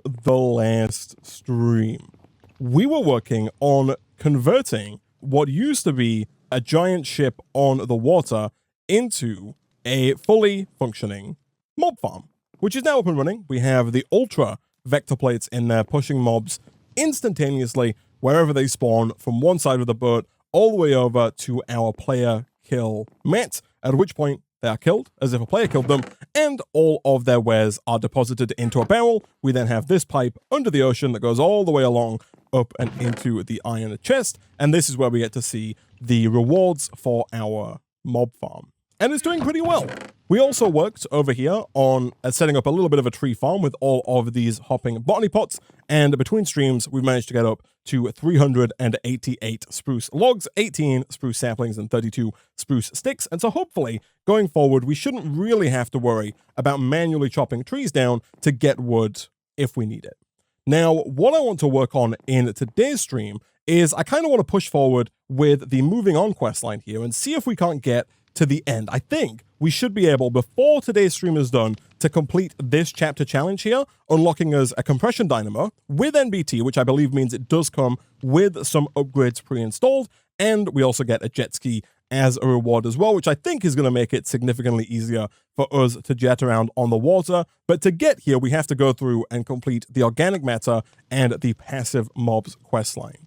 in the last stream, we were working on converting what used to be a giant ship on the water into a fully functioning mob farm, which is now up and running. We have the ultra vector plates in there pushing mobs instantaneously wherever they spawn from one side of the boat all the way over to our player kill mat, at which point they are killed as if a player killed them, and all of their wares are deposited into a barrel. We then have this pipe under the ocean that goes all the way along up and into the iron chest, and this is where we get to see the rewards for our mob farm. And it's doing pretty well. We also worked over here on setting up a little bit of a tree farm with all of these hopping botany pots, and between streams we've managed to get up to 388 spruce logs, 18 spruce saplings, and 32 spruce sticks. And so hopefully going forward we shouldn't really have to worry about manually chopping trees down to get wood if we need it. Now, what I want to work on in today's stream is I kind of want to push forward with the moving on questline here and see if we can't get to the end. I think we should be able, before today's stream is done, to complete this chapter challenge here, unlocking us a compression dynamo with NBT, which I believe means it does come with some upgrades pre-installed, and we also get a jet ski as a reward as well, which I think is going to make it significantly easier for us to jet around on the water. But to get here, we have to go through and complete the organic matter and the passive mobs questline.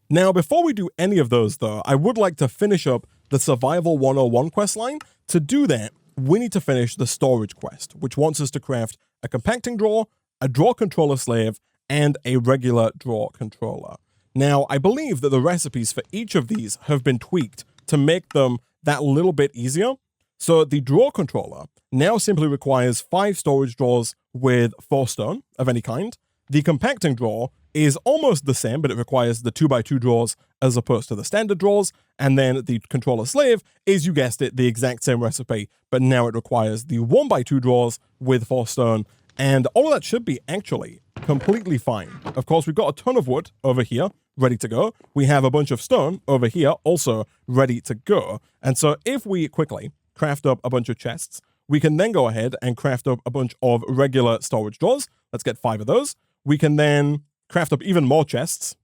Now, before we do any of those, though, I would like to finish up the Survival 101 questline. To do that, we need to finish the storage quest, which wants us to craft a compacting drawer, a drawer controller slave, and a regular drawer controller. Now, I believe that the recipes for each of these have been tweaked to make them that little bit easier. So the drawer controller now simply requires 5 storage drawers with 4 stone of any kind. The compacting drawer is almost the same, but it requires the 2x2 drawers as opposed to the standard drawers. And then the controller slave is, you guessed it, the exact same recipe, but now it requires the 1x2 drawers with 4 stone. And all of that should be actually completely fine. Of course, we've got a ton of wood over here ready to go. We have a bunch of stone over here also ready to go. And so if we quickly craft up a bunch of chests, we can then go ahead and craft up a bunch of regular storage drawers. Let's get 5 of those. We can then craft up even more chests.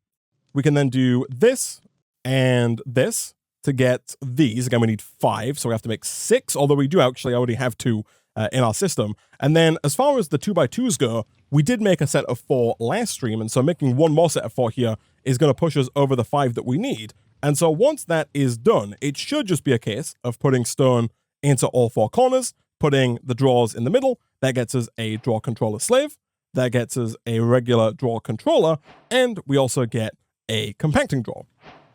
We can then do this and this to get these. Again, we need 5, so we have to make 6, although we do actually already have 2 in our system. And then as far as the 2x2s go, we did make a set of 4 last stream, and so making one more set of 4 here is going to push us over the 5 that we need. And so once that is done, it should just be a case of putting stone into all 4 corners, putting the drawers in the middle. That gets us a drawer controller slave. That gets us a regular drawer controller, and we also get a compacting drawer.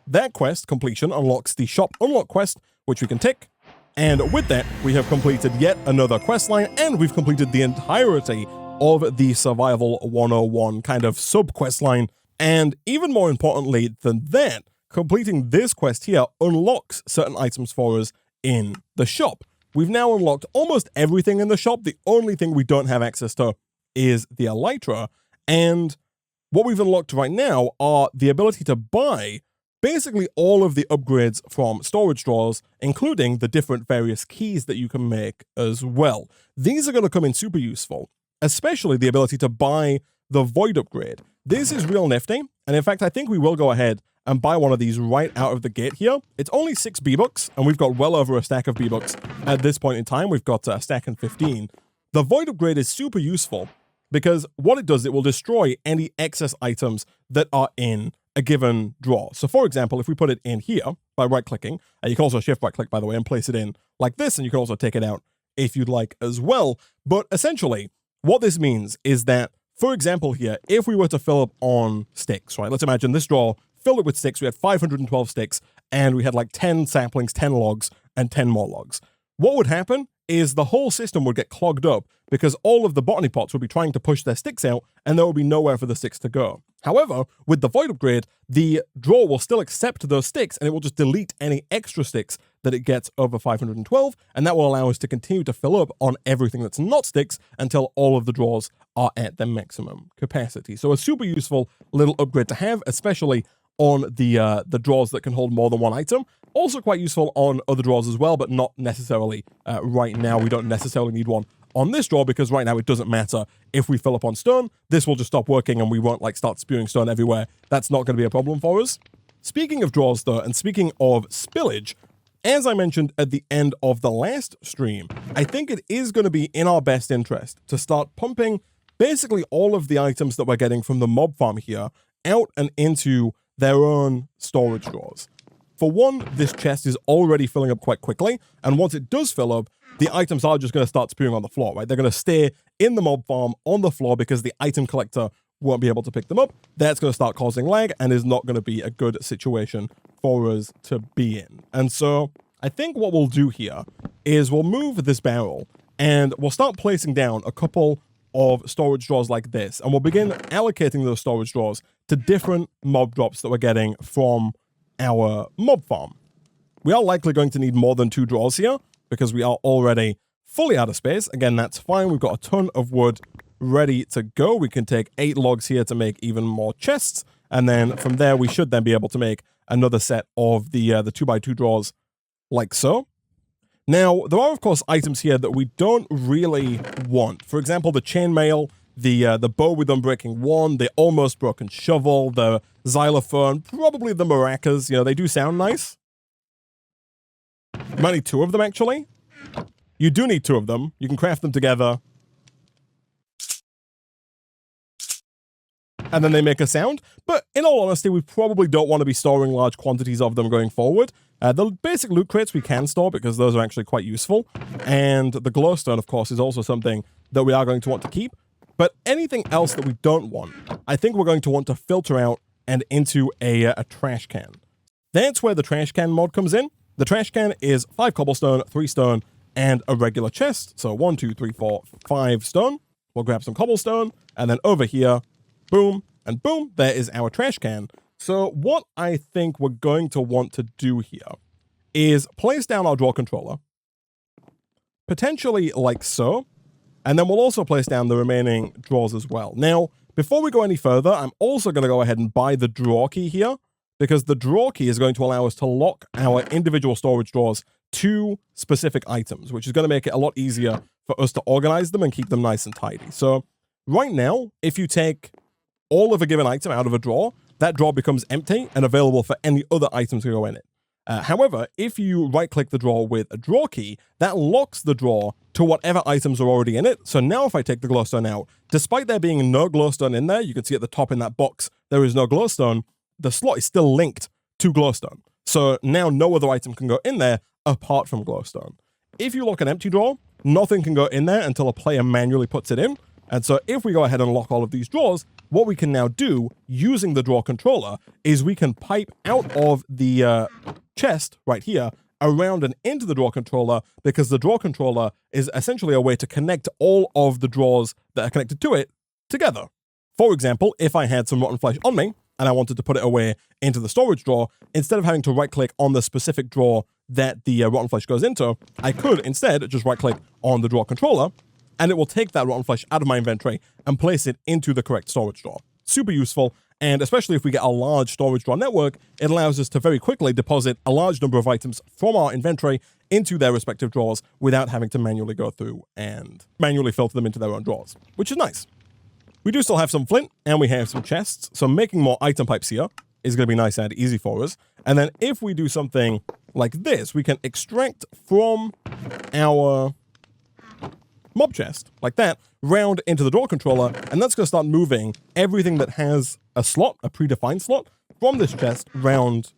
That quest completion unlocks the shop unlock quest, which we can tick. And with that, we have completed yet another quest line, and we've completed the entirety of the Survival 101 kind of sub-quest line. And even more importantly than that, completing this quest here unlocks certain items for us in the shop. We've now unlocked almost everything in the shop. The only thing we don't have access to is the elytra, and what we've unlocked right now are the ability to buy basically all of the upgrades from storage drawers, including the different various keys that you can make as well. These are going to come in super useful, especially the ability to buy the void upgrade. This is real nifty, and in fact I think we will go ahead and buy one of these right out of the gate here. It's only 6 B-bucks, and we've got well over a stack of B-bucks at this point in time. We've got a stack and 15. The void upgrade is super useful because what it does, it will destroy any excess items that are in a given drawer. So for example, if we put it in here by right-clicking, and you can also shift right-click, by the way, and place it in like this, and you can also take it out if you'd like as well. But essentially, what this means is that, for example here, if we were to fill up on sticks, right? Let's imagine this drawer filled it with sticks. We had 512 sticks, and we had like 10 saplings, 10 logs, and 10 more logs. What would happen is the whole system would get clogged up because all of the botany pots would be trying to push their sticks out, and there would be nowhere for the sticks to go. However, with the void upgrade, the drawer will still accept those sticks, and it will just delete any extra sticks that it gets over 512, and that will allow us to continue to fill up on everything that's not sticks until all of the drawers are at their maximum capacity. So a super useful little upgrade to have, especially on the drawers that can hold more than one item. Also quite useful on other drawers as well, but not necessarily right now. We don't necessarily need one on this drawer because right now it doesn't matter if we fill up on stone. This will just stop working and we won't like start spewing stone everywhere. That's not going to be a problem for us. Speaking of drawers though, and speaking of spillage, as I mentioned at the end of the last stream, I think it is going to be in our best interest to start pumping basically all of the items that we're getting from the mob farm here out and into their own storage drawers. For one, this chest is already filling up quite quickly, and once it does fill up, the items are just going to start spewing on the floor, right? They're going to stay in the mob farm on the floor because the item collector won't be able to pick them up. That's going to start causing lag and is not going to be a good situation for us to be in. And so I think what we'll do here is we'll move this barrel and we'll start placing down a couple of storage drawers like this, and we'll begin allocating those storage drawers to different mob drops that we're getting from our mob farm. We are likely going to need more than 2 drawers here because we are already fully out of space. Again, that's fine. We've got a ton of wood ready to go. We can take 8 logs here to make even more chests, and then from there we should then be able to make another set of the 2x2 drawers like so. Now, there are of course items here that we don't really want. For example, the chainmail, the bow with unbreaking wand, the almost broken shovel, the xylophone, probably the maracas. You know, they do sound nice. You might need 2 of them, actually. You do need 2 of them. You can craft them together. And then they make a sound. But in all honesty, we probably don't want to be storing large quantities of them going forward. The basic loot crates we can store because those are actually quite useful. And the glowstone, of course, is also something that we are going to want to keep. But anything else that we don't want, I think we're going to want to filter out and into a trash can. That's where the trash can mod comes in. The trash can is 5 cobblestone, 3 stone, and a regular chest. So 1, 2, 3, 4, 5 stone. We'll grab some cobblestone, and then over here, boom, and boom, there is our trash can. So what I think we're going to want to do here is place down our drawer controller, potentially like so, and then we'll also place down the remaining drawers as well. Now, before we go any further, I'm also going to go ahead and buy the drawer key here, because the drawer key is going to allow us to lock our individual storage drawers to specific items, which is going to make it a lot easier for us to organize them and keep them nice and tidy. So right now, if you take all of a given item out of a drawer, that drawer becomes empty and available for any other items to go in it. However, if you right-click the drawer with a drawer key, that locks the drawer to whatever items are already in it. So now if I take the glowstone out, despite there being no glowstone in there, you can see at the top in that box, there is no glowstone, the slot is still linked to glowstone. So now no other item can go in there apart from glowstone. If you lock an empty drawer, nothing can go in there until a player manually puts it in. And so if we go ahead and lock all of these drawers, what we can now do using the drawer controller is we can pipe out of the chest right here around and into the drawer controller, because the drawer controller is essentially a way to connect all of the drawers that are connected to it together. For example, if I had some rotten flesh on me and I wanted to put it away into the storage drawer, instead of having to right-click on the specific drawer that the rotten flesh goes into, I could instead just right-click on the drawer controller, and it will take that rotten flesh out of my inventory and place it into the correct storage drawer. Super useful, and especially if we get a large storage drawer network, it allows us to very quickly deposit a large number of items from our inventory into their respective drawers without having to manually go through and manually filter them into their own drawers, which is nice. We do still have some flint, and we have some chests, so making more item pipes here is going to be nice and easy for us. And then if we do something like this, we can extract from our mob chest, like that, round into the drawer controller, and that's going to start moving everything that has a slot, a predefined slot, from this chest round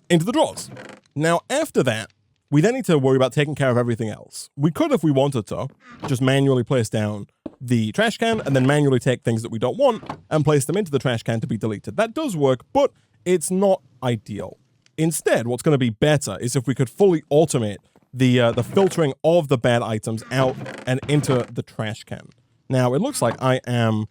into the drawers. Now, after that, we then need to worry about taking care of everything else. We could, if we wanted to, just manually place down the trash can and then manually take things that we don't want and place them into the trash can to be deleted. That does work, but it's not ideal. Instead, what's going to be better is if we could fully automate the filtering of the bad items out and into the trash can. Now, it looks like I am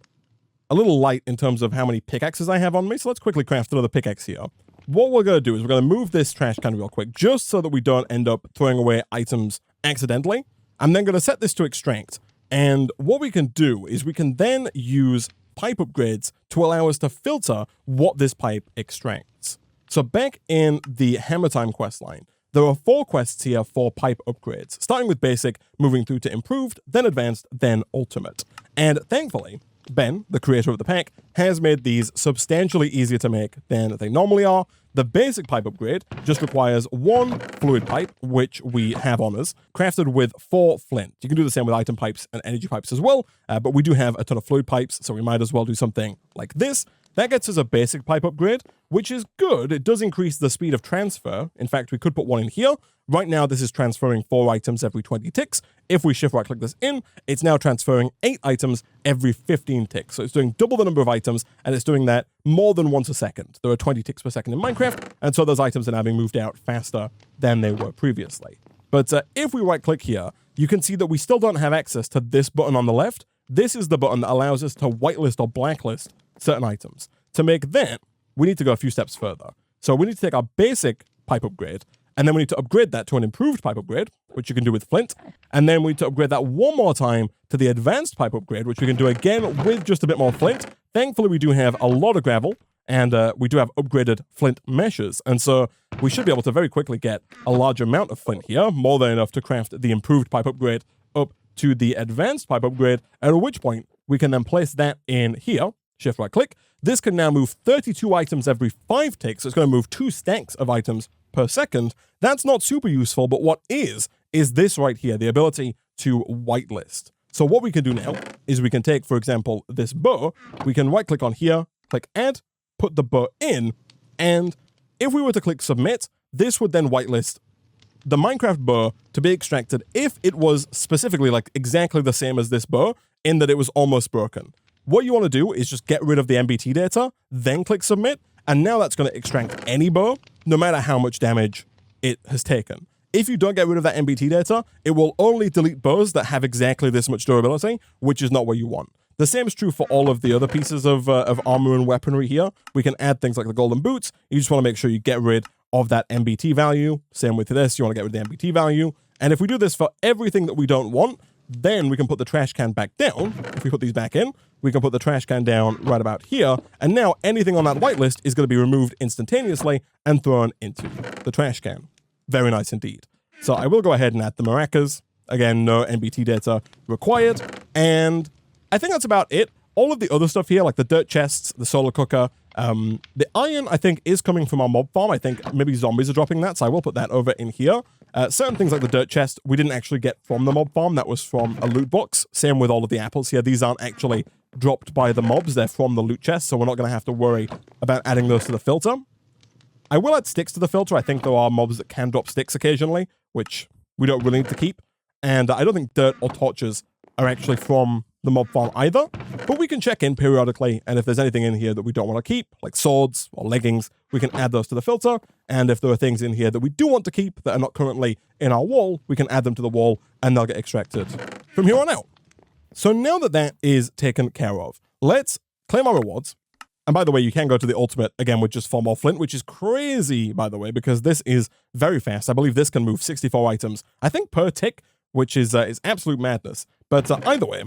a little light in terms of how many pickaxes I have on me, so let's quickly craft another pickaxe here. What we're going to do is we're going to move this trash can real quick, just so that we don't end up throwing away items accidentally. I'm then going to set this to extract, and what we can do is we can then use pipe upgrades to allow us to filter what this pipe extracts. So back in the Hammer Time questline, there are 4 quests here for pipe upgrades, starting with basic, moving through to improved, then advanced, then ultimate. And thankfully, Ben, the creator of the pack, has made these substantially easier to make than they normally are. The basic pipe upgrade just requires 1 fluid pipe, which we have on us, crafted with 4 flint. You can do the same with item pipes and energy pipes as well, but we do have a ton of fluid pipes, so we might as well do something like this. That gets us a basic pipe upgrade, which is good. It does increase the speed of transfer. In fact, we could put one in here. Right now, this is transferring 4 items every 20 ticks. If we shift right click this in, it's now transferring 8 items every 15 ticks. So it's doing double the number of items, and it's doing that more than once a second. There are 20 ticks per second in Minecraft, and so those items are now being moved out faster than they were previously. But if we right click here, you can see that we still don't have access to this button on the left. This is the button that allows us to whitelist or blacklist certain items. To make that, we need to go a few steps further. So we need to take our basic pipe upgrade, and then we need to upgrade that to an improved pipe upgrade, which you can do with flint. And then we need to upgrade that one more time to the advanced pipe upgrade, which we can do again with just a bit more flint. Thankfully, we do have a lot of gravel, and we do have upgraded flint meshes. And so we should be able to very quickly get a large amount of flint here, more than enough to craft the improved pipe upgrade up to the advanced pipe upgrade, at which point we can then place that in here. Shift right click. This can now move 32 items every 5 ticks. So it's going to move 2 stacks of items per second. That's not super useful, but what is this right here, the ability to whitelist. So what we can do now is we can take, for example, this bow. We can right click on here, click add, put the bow in, and if we were to click submit, this would then whitelist the Minecraft bow to be extracted if it was specifically like exactly the same as this bow, in that it was almost broken. What you want to do is just get rid of the MBT data, then click submit, and now that's going to extract any bow, no matter how much damage it has taken. If you don't get rid of that MBT data, it will only delete bows that have exactly this much durability, which is not what you want. The same is true for all of the other pieces of armor and weaponry here. We can add things like the golden boots. You just want to make sure you get rid of that MBT value. Same with this, you want to get rid of the MBT value. And if we do this for everything that we don't want, then we can put the trash can back down. If we put these back in, we can put the trash can down right about here. And now anything on that whitelist is going to be removed instantaneously and thrown into the trash can. Very nice indeed. So I will go ahead and add the maracas. Again, no MBT data required. And I think that's about it. All of the other stuff here, like the dirt chests, the solar cooker, the iron, I think, is coming from our mob farm. I think maybe zombies are dropping that, so I will put that over in here. Certain things like the dirt chest, we didn't actually get from the mob farm. That was from a loot box. Same with all of the apples here. These aren't actually dropped by the mobs. They're from the loot chest, so we're not going to have to worry about adding those to the filter. I will add sticks to the filter. I think there are mobs that can drop sticks occasionally, which we don't really need to keep. And I don't think dirt or torches are actually from the mob farm either, but we can check in periodically, and if there's anything in here that we don't want to keep, like swords or leggings, we can add those to the filter, and if there are things in here that we do want to keep that are not currently in our wall, we can add them to the wall, and they'll get extracted from here on out. So now that that is taken care of, let's claim our rewards. And by the way, you can go to the ultimate again with just 4 more flint, which is crazy, by the way, because this is very fast. I believe this can move 64 items, I think, per tick, which is absolute madness. But either way,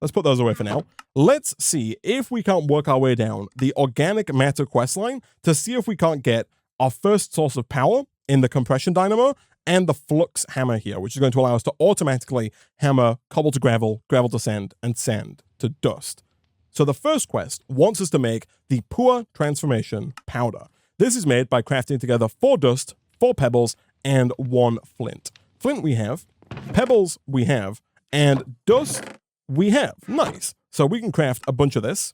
let's put those away for now. Let's see if we can't work our way down the organic matter questline to see if we can't get our first source of power in the compression dynamo and the flux hammer here, which is going to allow us to automatically hammer cobble to gravel, gravel to sand, and sand to dust. So the first quest wants us to make the Poor Transformation Powder. This is made by crafting together 4 dust, 4 pebbles, and 1 flint. Flint we have, pebbles we have, and dust we have. Nice. So we can craft a bunch of this.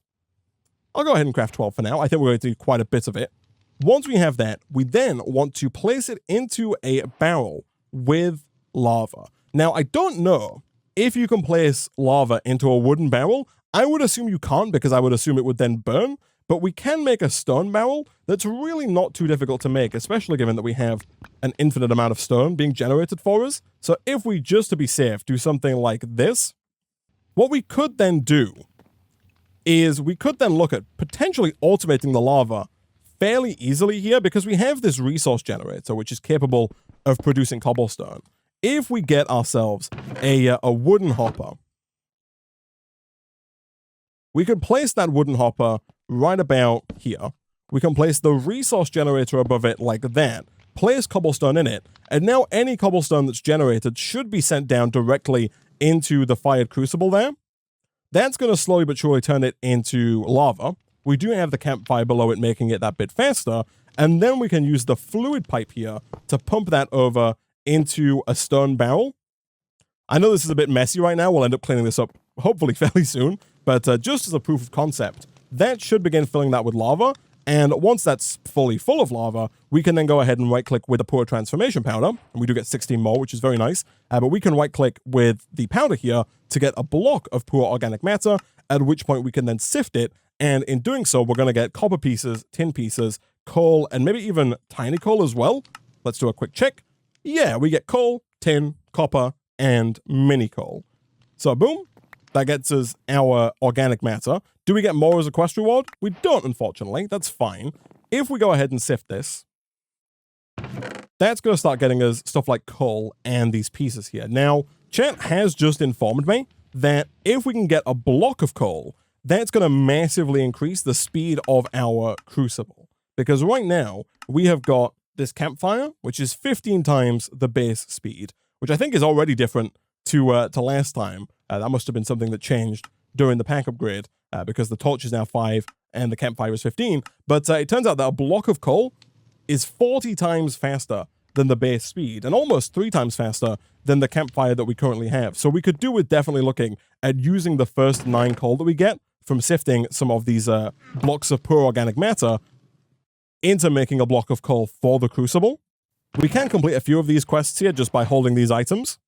I'll go ahead and craft 12 for now. I think we're going to do quite a bit of it. Once we have that, we then want to place it into a barrel with lava. Now, I don't know if you can place lava into a wooden barrel. I would assume you can't, because I would assume it would then burn, but we can make a stone barrel that's really not too difficult to make, especially given that we have an infinite amount of stone being generated for us. So if we, just to be safe, do something like this, what we could then do is we could then look at potentially automating the lava fairly easily here, because we have this resource generator, which is capable of producing cobblestone. If we get ourselves a wooden hopper, we could place that wooden hopper right about here. We can place the resource generator above it like that. place cobblestone in it, and now any cobblestone that's generated should be sent down directly into the fired crucible there. That's going to slowly but surely turn it into lava. We do have the campfire below it, making it that bit faster, and then we can use the fluid pipe here to pump that over into a stone barrel. I know this is a bit messy right now. We'll end up cleaning this up hopefully fairly soon, but just as a proof of concept, that should begin filling that with lava, and once that's fully full of lava, we can then go ahead and right-click with the poor transformation powder, and we do get 16 more, which is very nice, but we can right-click with the powder here to get a block of poor organic matter, at which point we can then sift it, and in doing so, we're going to get copper pieces, tin pieces, coal, and maybe even tiny coal as well. Let's do a quick check. Yeah, we get coal, tin, copper, and mini coal. So boom, that gets us our organic matter. Do we get more as a quest reward? We don't, unfortunately. That's fine. If we go ahead and sift this, that's going to start getting us stuff like coal and these pieces here. Now, chat has just informed me that if we can get a block of coal, that's going to massively increase the speed of our crucible. Because right now, we have got this campfire, which is 15 times the base speed, which I think is already different to last time. That must have been something that changed during the pack upgrade, because the torch is now 5 and the campfire is 15. But it turns out that a block of coal is 40 times faster than the base speed, and almost 3 times faster than the campfire that we currently have. So we could do with definitely looking at using the first 9 coal that we get from sifting some of these blocks of poor organic matter into making a block of coal for the crucible. We can complete a few of these quests here just by holding these items.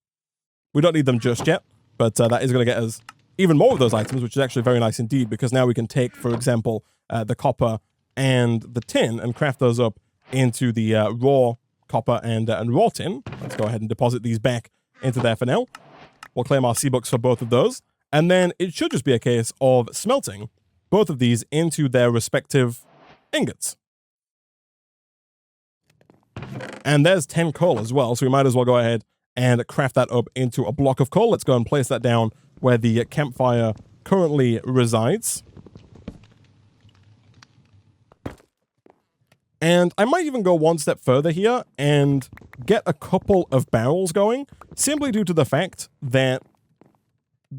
We don't need them just yet, but that is going to get us even more of those items, which is actually very nice indeed, because now we can take, for example, the copper and the tin and craft those up into the raw copper and raw tin. Let's go ahead and deposit these back into there for now. We'll claim our Seablocks for both of those, and then it should just be a case of smelting both of these into their respective ingots. And there's 10 coal as well, so we might as well go ahead and craft that up into a block of coal. Let's go and place that down where the campfire currently resides. And I might even go one step further here and get a couple of barrels going, simply due to the fact that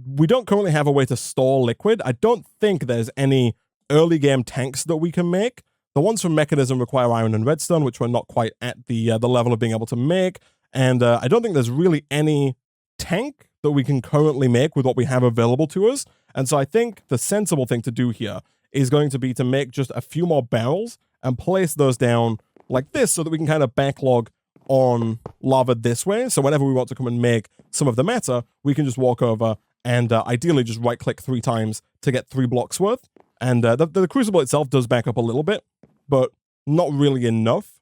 we don't currently have a way to store liquid. I don't think there's any early game tanks that we can make. The ones from Mekanism require iron and redstone, which we're not quite at the level of being able to make. And I don't think there's really any tank that we can currently make with what we have available to us. And so I think the sensible thing to do here is going to be to make just a few more barrels and place those down like this so that we can kind of backlog on lava this way. So whenever we want to come and make some of the matter, we can just walk over and ideally just right-click 3 times to get 3 blocks worth. And the crucible itself does back up a little bit, but not really enough.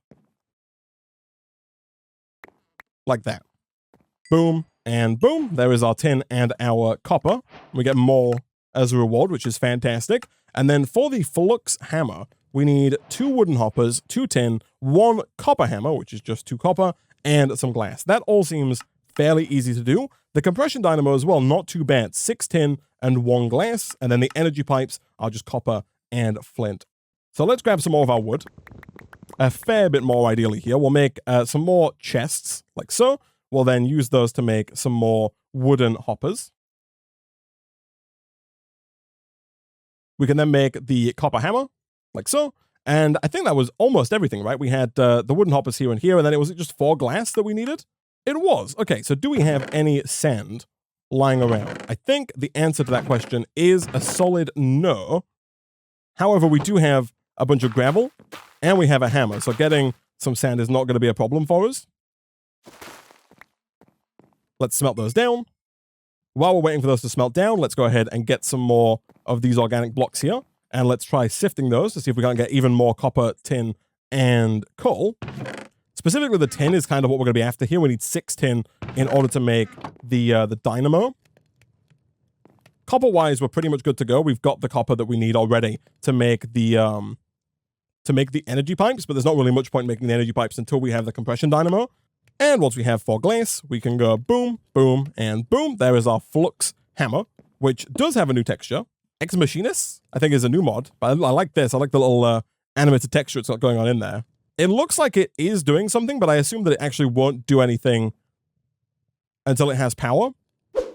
Like that. Boom and boom. There is our tin and our copper. We get more as a reward, which is fantastic. And then for the FLUX hammer, we need 2 wooden hoppers, 2 tin, 1 copper hammer, which is just 2 copper, and some glass. That all seems fairly easy to do. The compression dynamo as well, not too bad. 6 tin and 1 glass. And then the energy pipes are just copper and flint. So let's grab some more of our wood. A fair bit more ideally here. We'll make some more chests, like so. We'll then use those to make some more wooden hoppers. We can then make the copper hammer, like so. And I think that was almost everything, right? We had the wooden hoppers here, and then it was just 4 glass that we needed? It was. Okay, so do we have any sand lying around? I think the answer to that question is a solid no. However, we do have a bunch of gravel, and we have a hammer, so getting some sand is not going to be a problem for us. Let's smelt those down. While we're waiting for those to smelt down, let's go ahead and get some more of these organic blocks here, and let's try sifting those to see if we can't get even more copper, tin, and coal. Specifically, the tin is kind of what we're going to be after here. We need 6 tin in order to make the dynamo. Copper-wise, we're pretty much good to go. We've got the copper that we need already to make the energy pipes, but there's not really much point making the energy pipes until we have the compression dynamo. And once we have 4 glass, we can go boom, boom, and boom. There is our FLUX hammer, which does have a new texture. Ex Machinist, I think, is a new mod, but I like this. I like the little animated texture it's got going on in there. It looks like it is doing something, but I assume that it actually won't do anything until it has power.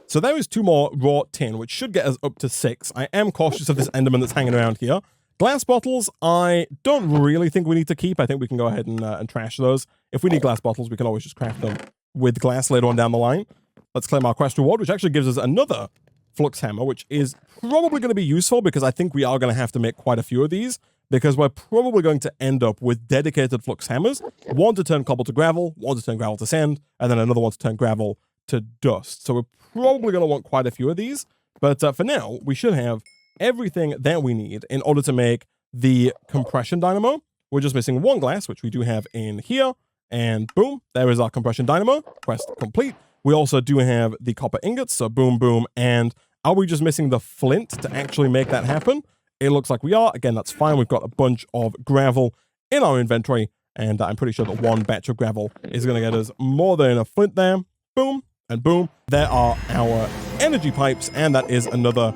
So there is 2 more raw tin, which should get us up to 6. I am cautious of this Enderman that's hanging around here. Glass bottles, I don't really think we need to keep. I think we can go ahead and trash those. If we need glass bottles, we can always just craft them with glass later on down the line. Let's claim our quest reward, which actually gives us another flux hammer, which is probably going to be useful because I think we are going to have to make quite a few of these, because we're probably going to end up with dedicated flux hammers. One to turn cobble to gravel, one to turn gravel to sand, and then another one to turn gravel to dust. So we're probably going to want quite a few of these. But for now, we should have everything that we need in order to make the compression dynamo. We're just missing 1 glass, which we do have in here. And boom, there is our compression dynamo. Quest complete. We also do have the copper ingots, so boom, boom. And are we just missing the flint to actually make that happen? It looks like we are. Again, that's fine. We've got a bunch of gravel in our inventory, and I'm pretty sure that 1 batch of gravel is going to get us more than enough flint there. Boom, and boom. There are our energy pipes, and that is another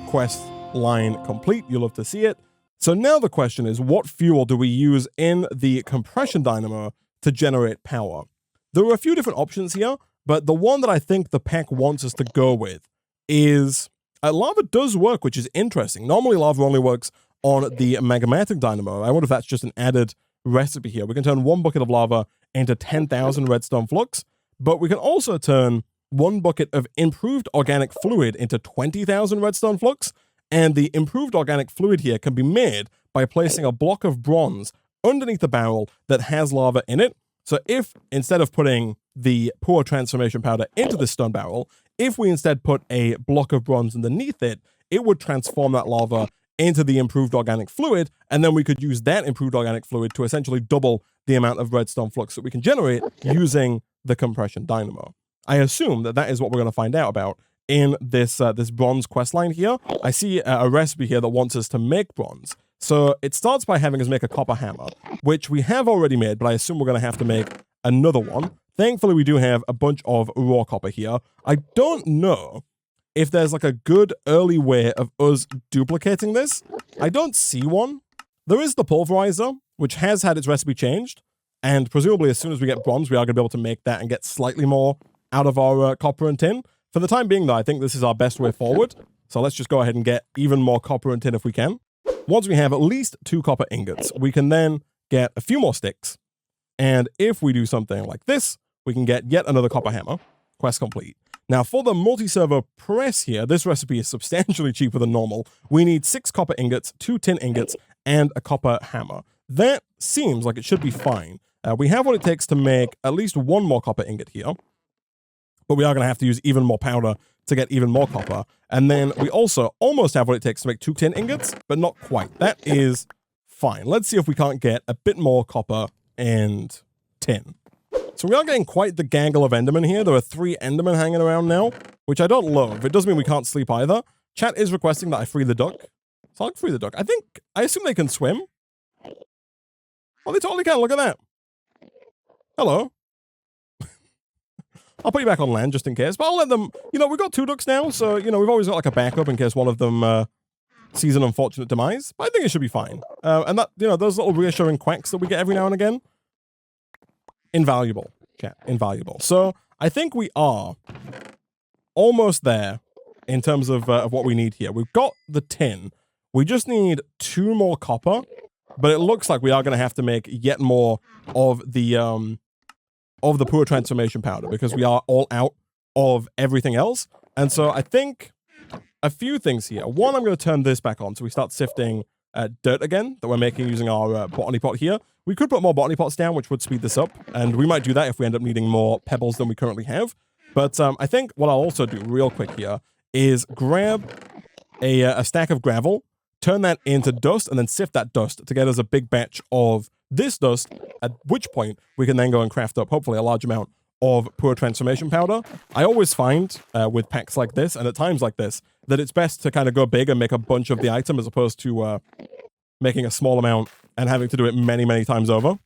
quest line complete. You'll love to see it. So now the question is, what fuel do we use in the compression dynamo to generate power? There are a few different options here, but the one that I think the pack wants us to go with is lava does work, which is interesting. Normally, lava only works on the magmatic dynamo. I wonder if that's just an added recipe here. We can turn 1 bucket of lava into 10,000 redstone flux, but we can also turn 1 bucket of improved organic fluid into 20,000 redstone flux, and the improved organic fluid here can be made by placing a block of bronze underneath the barrel that has lava in it. So if, instead of putting the poor transformation powder into the stone barrel, if we instead put a block of bronze underneath it, it would transform that lava into the improved organic fluid, and then we could use that improved organic fluid to essentially double the amount of redstone flux that we can generate using the compression dynamo. I assume that that is what we're going to find out about in this this bronze quest line here. I see a recipe here that wants us to make bronze. So it starts by having us make a copper hammer, which we have already made, but I assume we're going to have to make another one. Thankfully, we do have a bunch of raw copper here. I don't know if there's like a good early way of us duplicating this. I don't see one. There is the pulverizer, which has had its recipe changed, and presumably as soon as we get bronze, we are going to be able to make that and get slightly more out of our copper and tin. For the time being, though, I think this is our best way forward. So let's just go ahead and get even more copper and tin if we can. Once we have at least 2 copper ingots, we can then get a few more sticks. And if we do something like this, we can get yet another copper hammer. Quest complete. Now, for the multi-server press here, this recipe is substantially cheaper than normal. We need 6 copper ingots, 2 tin ingots, and a copper hammer. That seems like it should be fine. We have what it takes to make at least 1 more copper ingot here. But we are going to have to use even more powder to get even more copper. And then we also almost have what it takes to make 2 tin ingots, but not quite. That is fine. Let's see if we can't get a bit more copper and tin. So we are getting quite the gaggle of Endermen here. There are 3 Endermen hanging around now, which I don't love. It does mean we can't sleep either. Chat is requesting that I free the duck. So I'll free the duck. I assume they can swim. Oh, they totally can. Look at that. Hello. I'll put you back on land just in case, but I'll let them, we've got 2 ducks now, so, we've always got like a backup in case one of them sees an unfortunate demise, but I think it should be fine. And that, those little reassuring quacks that we get every now and again, invaluable, chat, invaluable. So I think we are almost there in terms of what we need here. We've got the tin. We just need 2 more copper, but it looks like we are going to have to make yet more of the poor transformation powder because we are all out of everything else. And so I think a few things here. One, I'm going to turn this back on so we start sifting dirt again that we're making using our botany pot here. We could put more botany pots down, which would speed this up, and we might do that if we end up needing more pebbles than we currently have. But I think what I'll also do real quick here is grab a stack of gravel, turn that into dust, and then sift that dust to get us a big batch of this dust, at which point we can then go and craft up, hopefully, a large amount of poor transformation powder. I always find with packs like this, and at times like this, that it's best to kind of go big and make a bunch of the item as opposed to making a small amount and having to do it many, many times over.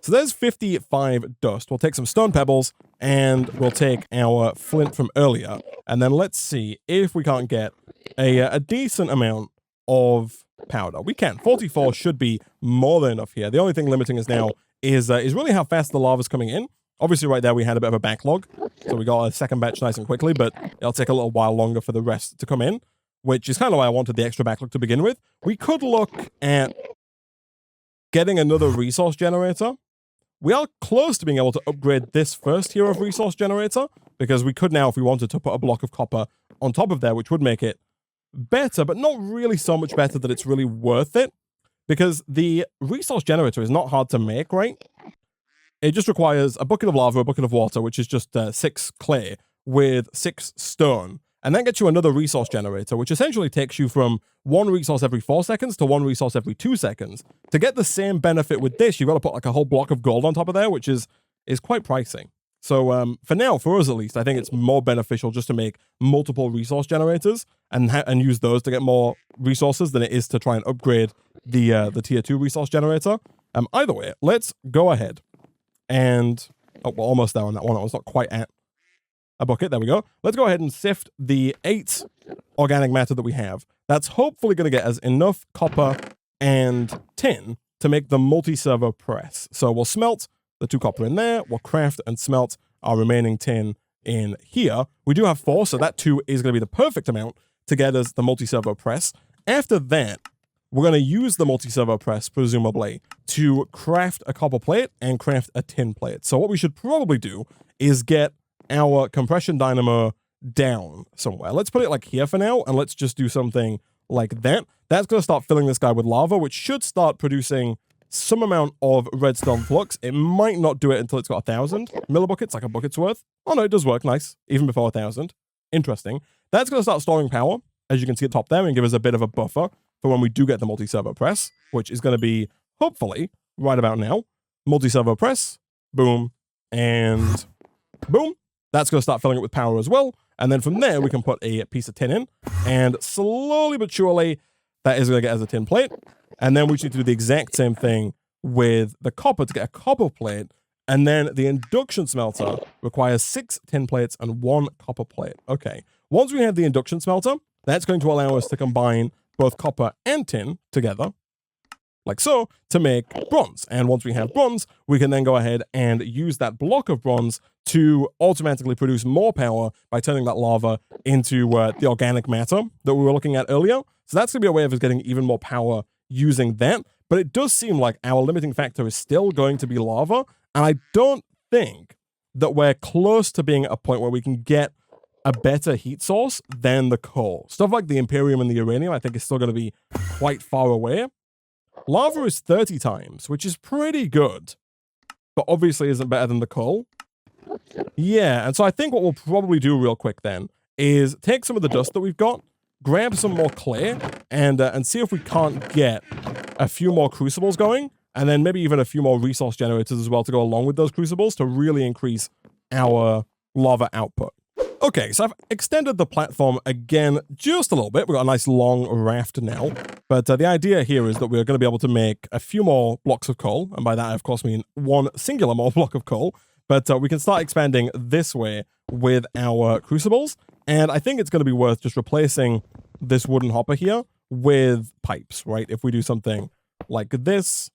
So there's 55 dust. We'll take some stone pebbles, and we'll take our flint from earlier, and then let's see if we can't get a decent amount of powder. We can. 44 should be more than enough here. The only thing limiting us now is really how fast the lava's coming in. Obviously, right there, we had a bit of a backlog. So we got a second batch nice and quickly, but it'll take a little while longer for the rest to come in, which is kind of why I wanted the extra backlog to begin with. We could look at getting another resource generator. We are close to being able to upgrade this first tier of resource generator, because we could now, if we wanted, to put a block of copper on top of there, which would make it better, but not really so much better that it's really worth it, because the resource generator is not hard to make, right? It just requires a bucket of lava, a bucket of water, which is just 6 clay with 6 stone. And that gets you another resource generator, which essentially takes you from 1 resource every 4 seconds to 1 resource every 2 seconds. To get the same benefit with this, you've got to put like a whole block of gold on top of there, which is quite pricey. So for now, for us at least, I think it's more beneficial just to make multiple resource generators and use those to get more resources than it is to try and upgrade the tier 2 resource generator. Either way, let's go ahead and... Oh, we're almost there on that one. I was not quite at a bucket. There we go. Let's go ahead and sift the 8 organic matter that we have. That's hopefully going to get us enough copper and tin to make the multi-servo press. So we'll smelt the 2 copper in there. We'll craft and smelt our remaining tin in here. We do have 4, so that 2 is going to be the perfect amount to get us the multi-servo press. After that, we're going to use the multi-servo press, presumably, to craft a copper plate and craft a tin plate. So what we should probably do is get our compression dynamo down somewhere. Let's put it like here for now, and let's just do something like that. That's going to start filling this guy with lava, which should start producing some amount of redstone flux. It might not do it until it's got 1,000 millibuckets, like a bucket's worth. Oh no, it does work nice, even before 1,000. Interesting. That's going to start storing power, as you can see at the top there, and give us a bit of a buffer for when we do get the multi-servo press, which is going to be, hopefully, right about now. Multi-servo press, boom, and boom. That's going to start filling it with power as well. And then from there, we can put a piece of tin in. And slowly but surely, that is going to get us a tin plate. And then we should do the exact same thing with the copper to get a copper plate. And then the induction smelter requires 6 tin plates and 1 copper plate. Okay. Once we have the induction smelter, that's going to allow us to combine both copper and tin together, like so, to make bronze. And once we have bronze, we can then go ahead and use that block of bronze to automatically produce more power by turning that lava into the organic matter that we were looking at earlier. So that's going to be a way of us getting even more power using that. But it does seem like our limiting factor is still going to be lava. And I don't think that we're close to being at a point where we can get a better heat source than the coal. Stuff like the Imperium and the uranium, I think, is still going to be quite far away. Lava is 30 times, which is pretty good, but obviously isn't better than the coal. Yeah, and so I think what we'll probably do real quick then is take some of the dust that we've got, grab some more clay, and see if we can't get a few more crucibles going, and then maybe even a few more resource generators as well to go along with those crucibles to really increase our lava output. Okay, so I've extended the platform again just a little bit. We've got a nice long raft now. But the idea here is that we're going to be able to make a few more blocks of coal. And by that, I of course mean 1 singular more block of coal. But we can start expanding this way with our crucibles. And I think it's going to be worth just replacing this wooden hopper here with pipes, right? If we do something like this,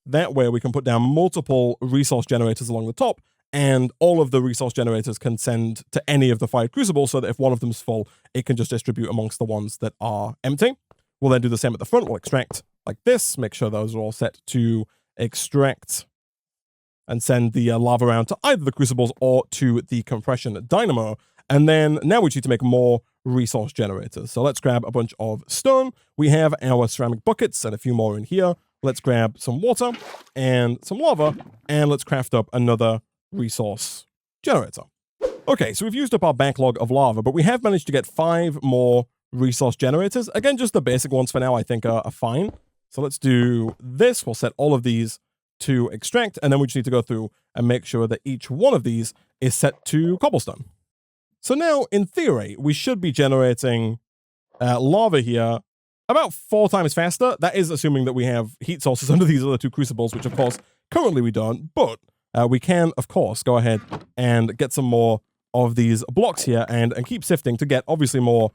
that way we can put down multiple resource generators along the top. And all of the resource generators can send to any of the 5 crucibles so that if one of them's full, it can just distribute amongst the ones that are empty. We'll then do the same at the front. We'll extract like this, make sure those are all set to extract and send the lava around to either the crucibles or to the compression dynamo. And then now we need to make more resource generators. So let's grab a bunch of stone. We have our ceramic buckets and a few more in here. Let's grab some water and some lava, and let's craft up another resource generator. Okay, so we've used up our backlog of lava, but we have managed to get 5 more resource generators. Again, just the basic ones for now I think are fine. So let's do this. We'll set all of these to extract, and then we just need to go through and make sure that each one of these is set to cobblestone. So now, in theory, we should be generating lava here about 4 times faster. That is assuming that we have heat sources under these other 2 crucibles, which of course, currently we don't, but we can, of course, go ahead and get some more of these blocks here and keep sifting to get, obviously, more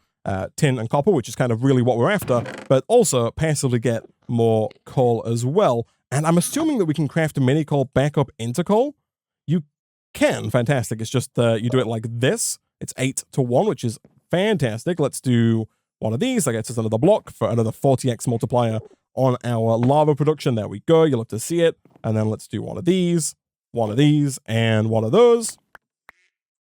tin and copper, which is kind of really what we're after, but also passively get more coal as well. And I'm assuming that we can craft a mini coal back up into coal. You can, fantastic. It's just you do it like this. It's 8 to 1, which is fantastic. Let's do one of these. That gets us another block for another 40x multiplier on our lava production. There we go. You'll have to see it. And then let's do one of these, and one of those.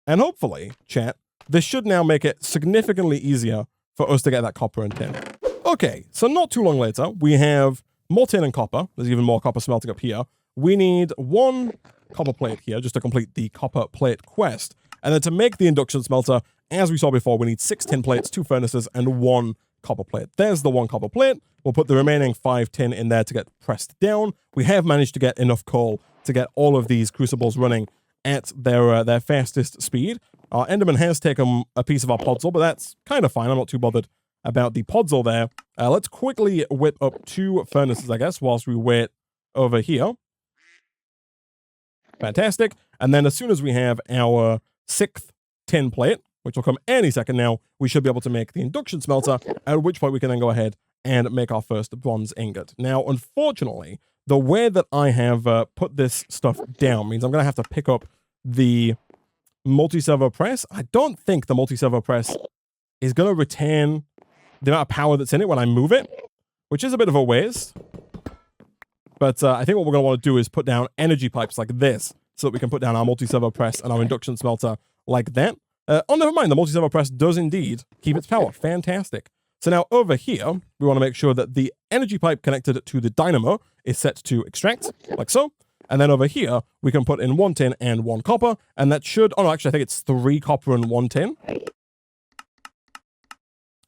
And hopefully, chat, this should now make it significantly easier for us to get that copper and tin. Okay, so not too long later, we have more tin and copper. There's even more copper smelting up here. We need 1 copper plate here just to complete the copper plate quest. And then to make the induction smelter, as we saw before, we need 6 tin plates, 2 furnaces, and 1 copper plate. There's the 1 copper plate. We'll put the remaining 5 tin in there to get pressed down. We have managed to get enough coal to get all of these crucibles running at their fastest speed. Our Enderman has taken a piece of our podzol, but that's kind of fine. I'm not too bothered about the podzol there. Let's quickly whip up 2 furnaces, I guess, whilst we wait over here. Fantastic. And then as soon as we have our 6th tin plate, which will come any second now, we should be able to make the induction smelter, at which point we can then go ahead and make our first bronze ingot. Now, unfortunately, the way that I have put this stuff down means I'm going to have to pick up the multi-servo press. I don't think the multi-servo press is going to retain the amount of power that's in it when I move it, which is a bit of a waste. But I think what we're going to want to do is put down energy pipes like this so that we can put down our multi-servo press and our induction smelter like that. Oh, never mind. The multi-servo press does indeed keep its power. Fantastic. So now over here, we want to make sure that the energy pipe connected to the dynamo is set to extract, like so. And then over here, we can put in 1 tin and 1 copper, and that should... Oh, no, actually, I think it's 3 copper and 1 tin.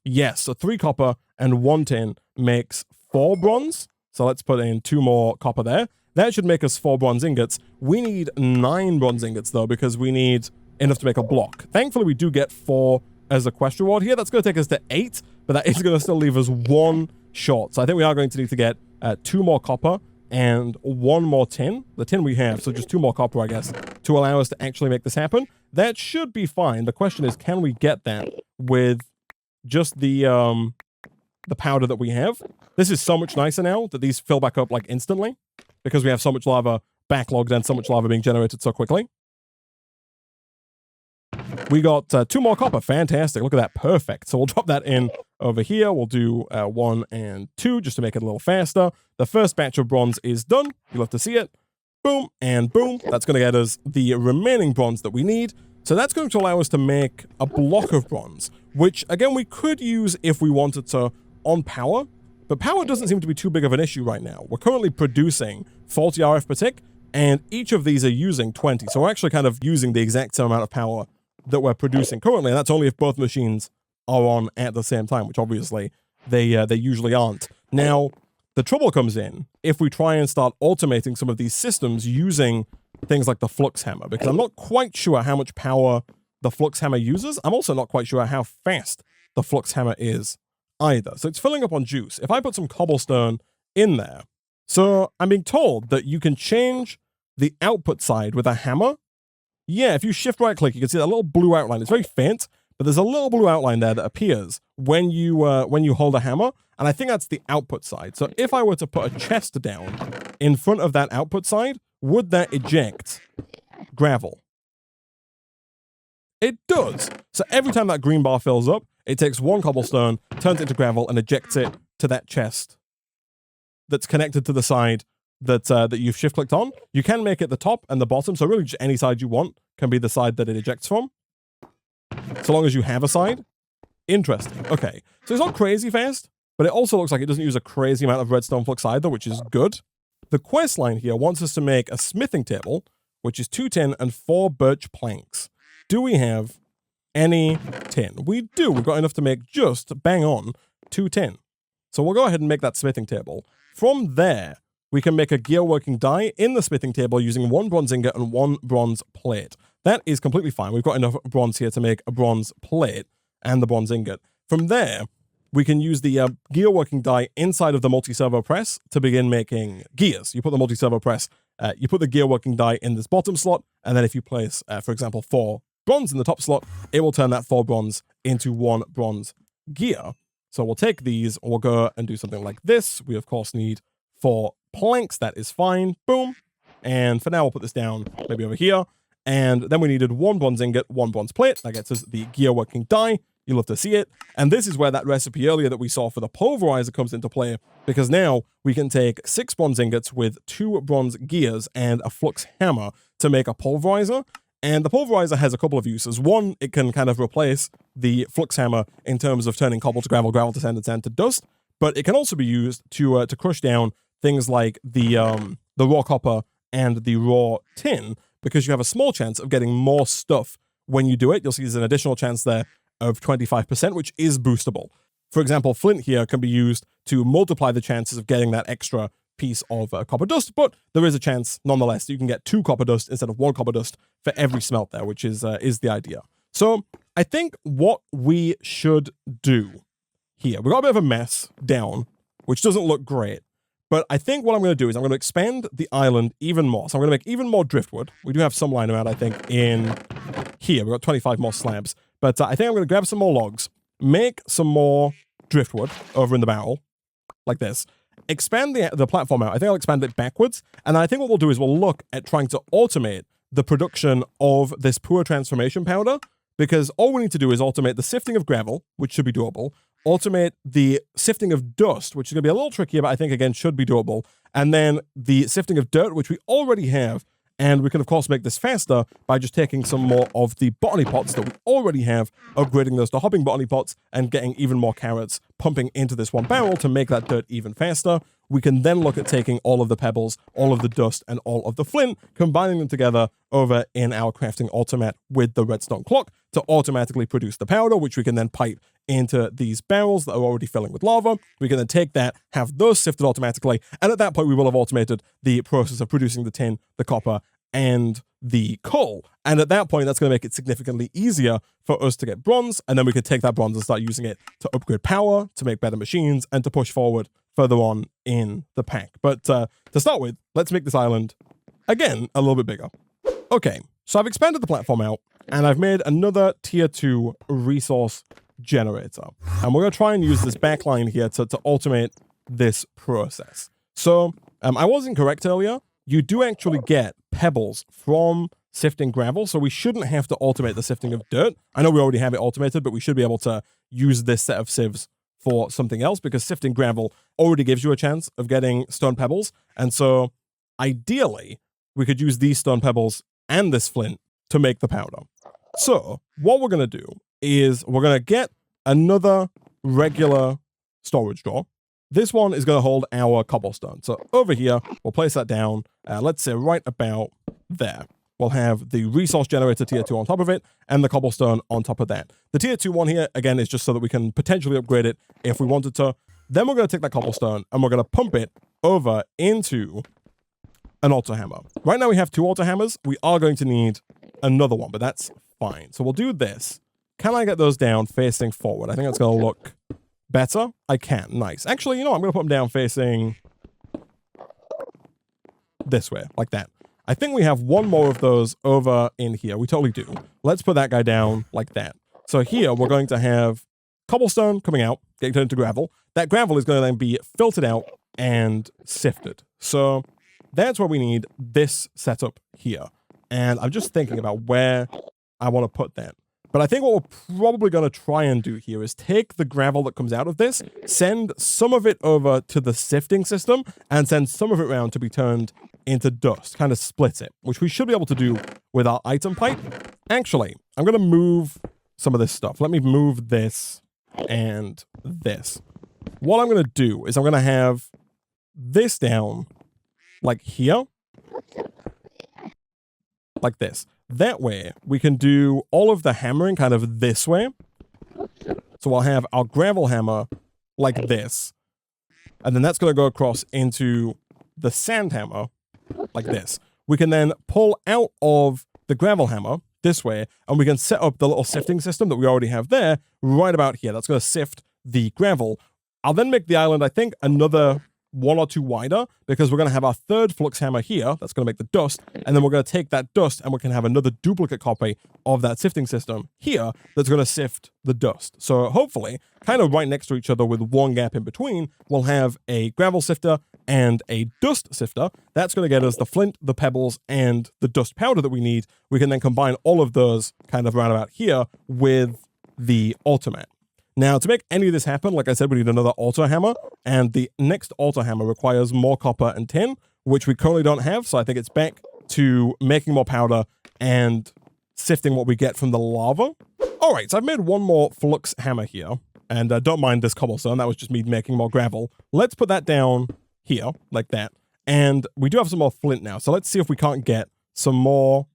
Yes, so 3 copper and 1 tin makes 4 bronze. So let's put in 2 more copper there. That should make us 4 bronze ingots. We need 9 bronze ingots, though, because we need enough to make a block. Thankfully, we do get 4 as a quest reward here. That's going to take us to 8, but that is going to still leave us 1 short. So I think we are going to need to get 2 more copper and 1 more tin. The tin we have, so just 2 more copper, I guess, to allow us to actually make this happen. That should be fine. The question is, can we get that with just the powder that we have? This is so much nicer now that these fill back up like instantly because we have so much lava backlogged and so much lava being generated so quickly. We got 2 more copper. Fantastic. Look at that. Perfect. So we'll drop that in over here. We'll do 1 and 2 just to make it a little faster. The first batch of bronze is done. You'll have to see it. Boom and boom. That's going to get us the remaining bronze that we need. So that's going to allow us to make a block of bronze, which, again, we could use if we wanted to on power. But power doesn't seem to be too big of an issue right now. We're currently producing 40 RF per tick, and each of these are using 20. So we're actually kind of using the exact same amount of power that we're producing currently, and that's only if both machines are on at the same time, which obviously they usually aren't. Now, the trouble comes in if we try and start automating some of these systems using things like the flux hammer, because I'm not quite sure how much power the flux hammer uses. I'm also not quite sure how fast the flux hammer is either. So it's filling up on juice. If I put some cobblestone in there, so I'm being told that you can change the output side with a hammer. Yeah, if you shift right click, you can see that little blue outline. It's very faint, but there's a little blue outline there that appears when you hold a hammer, and I think that's the output side. So if I were to put a chest down in front of that output side, would that eject gravel? It does. So every time that green bar fills up, it takes 1 cobblestone, turns it into gravel, and ejects it to that chest that's connected to the side that you've shift clicked on. You can make it the top and the bottom, so really just any side you want can be the side that it ejects from, so long as you have a side. Interesting. Okay, so it's not crazy fast, but it also looks like it doesn't use a crazy amount of redstone flux either, which is good. The quest line here wants us to make a smithing table, which is 2 tin and 4 birch planks. Do we have any tin? We do. We've got enough to make just bang on 2 tin. So we'll go ahead and make that smithing table. From there, we can make a gear working die in the smithing table using 1 bronze ingot and 1 bronze plate. That is completely fine. We've got enough bronze here to make a bronze plate and the bronze ingot. From there, we can use the gear working die inside of the multi-servo press to begin making gears. You put the multi-servo press, you put the gear working die in this bottom slot, and then if you place, for example, 4 bronze in the top slot, it will turn that 4 bronze into 1 bronze gear. So we'll take these and we'll go and do something like this. We, of course, need 4 planks. That is fine. Boom. And for now, we'll put this down maybe over here. And then we needed 1 bronze ingot, 1 bronze plate. That gets us the gear working die. You'll love to see it. And this is where that recipe earlier that we saw for the pulverizer comes into play, because now we can take 6 bronze ingots with 2 bronze gears and a flux hammer to make a pulverizer. And the pulverizer has a couple of uses. One, it can kind of replace the flux hammer in terms of turning cobble to gravel, gravel to sand, and sand to dust. But it can also be used to crush down things like the raw copper and the raw tin, because you have a small chance of getting more stuff when you do it. You'll see there's an additional chance there of 25%, which is boostable. For example, flint here can be used to multiply the chances of getting that extra piece of copper dust, but there is a chance nonetheless that you can get 2 copper dust instead of 1 copper dust for every smelt there, which is the idea. So I think what we should do here, we got a bit of a mess down, which doesn't look great, but I think what I'm going to do is I'm going to expand the island even more. So I'm going to make even more driftwood. We do have some lying around, I think, in here. We've got 25 more slabs, but I think I'm going to grab some more logs, make some more driftwood over in the barrel, like this. Expand the platform out. I think I'll expand it backwards. And I think what we'll do is we'll look at trying to automate the production of this poor transformation powder, because all we need to do is automate the sifting of gravel, which should be doable, automate the sifting of dust, which is going to be a little trickier, but I think, again, should be doable, and then the sifting of dirt, which we already have. And we can, of course, make this faster by just taking some more of the botany pots that we already have, upgrading those to hopping botany pots, and getting even more carrots pumping into this one barrel to make that dirt even faster. We can then look at taking all of the pebbles, all of the dust, and all of the flint, combining them together over in our crafting automat with the redstone clock to automatically produce the powder, which we can then pipe into these barrels that are already filling with lava. We can then take that, have those sifted automatically, and at that point we will have automated the process of producing the tin, the copper, and the coal. And at that point, that's going to make it significantly easier for us to get bronze, and then we could take that bronze and start using it to upgrade power, to make better machines, and to push forward further on in the pack. But to start with, let's make this island, again, a little bit bigger. Okay, so I've expanded the platform out, and I've made another tier 2 resource generator. And we're going to try and use this backline here to automate this process. So I was incorrect earlier. You do actually get pebbles from sifting gravel, so we shouldn't have to automate the sifting of dirt. I know we already have it automated, but we should be able to use this set of sieves for something else, because sifting gravel already gives you a chance of getting stone pebbles. And so ideally, we could use these stone pebbles and this flint to make the powder. So what we're going to do is we're going to get another regular storage drawer. This one is going to hold our cobblestone. So over here, we'll place that down, let's say right about there. We'll have the resource generator tier 2 on top of it, and the cobblestone on top of that. The tier 2 one here, again, is just so that we can potentially upgrade it if we wanted to. Then we're going to take that cobblestone, and we're going to pump it over into an auto hammer. Right now we have 2 auto hammers. We are going to need another one, but that's fine. So we'll do this. Can I get those down facing forward? I think that's going to look better. I can. Nice. Actually, you know what? I'm going to put them down facing this way, like that. I think we have one more of those over in here. We totally do. Let's put that guy down like that. So here we're going to have cobblestone coming out, getting turned into gravel. That gravel is going to then be filtered out and sifted. So that's where we need this setup here. And I'm just thinking about where I want to put that. But I think what we're probably going to try and do here is take the gravel that comes out of this, send some of it over to the sifting system, and send some of it around to be turned into dust, kind of split it, which we should be able to do with our item pipe. Actually, I'm going to move some of this stuff. Let me move this and this. What I'm going to do is I'm going to have this down like here, like this. That way, we can do all of the hammering kind of this way. So I'll have our gravel hammer like this. And then that's going to go across into the sand hammer like this. We can then pull out of the gravel hammer this way, and we can set up the little sifting system that we already have there right about here. That's going to sift the gravel. I'll then make the island, I think, another one or two wider because we're going to have our third flux hammer here. That's going to make the dust. And then we're going to take that dust and we can have another duplicate copy of that sifting system here that's going to sift the dust. So hopefully, kind of right next to each other with one gap in between, we'll have a gravel sifter and a dust sifter. That's going to get us the flint, the pebbles, and the dust powder that we need. We can then combine all of those kind of round about here with the automat. Now, to make any of this happen, like I said, we need another auto hammer, and the next auto hammer requires more copper and tin, which we currently don't have, so I think it's back to making more powder and sifting what we get from the lava. All right, so I've made one more flux hammer here, and don't mind this cobblestone, that was just me making more gravel. Let's put that down here, like that, and we do have some more flint now, so let's see if we can't get some more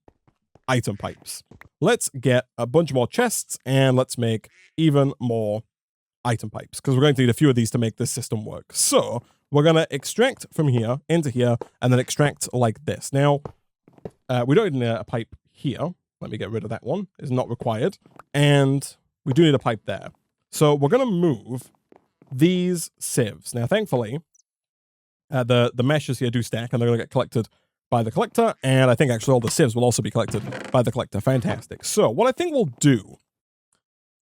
item pipes. Let's get a bunch more chests, and let's make even more item pipes, because we're going to need a few of these to make this system work. So we're going to extract from here into here, and then extract like this. Now, we don't need a pipe here. Let me get rid of that one. It's not required. And we do need a pipe there. So we're going to move these sieves. Now, thankfully, the meshes here do stack, and they're going to get collected by the collector, and I think actually all the sieves will also be collected by the collector. Fantastic. So what I think we'll do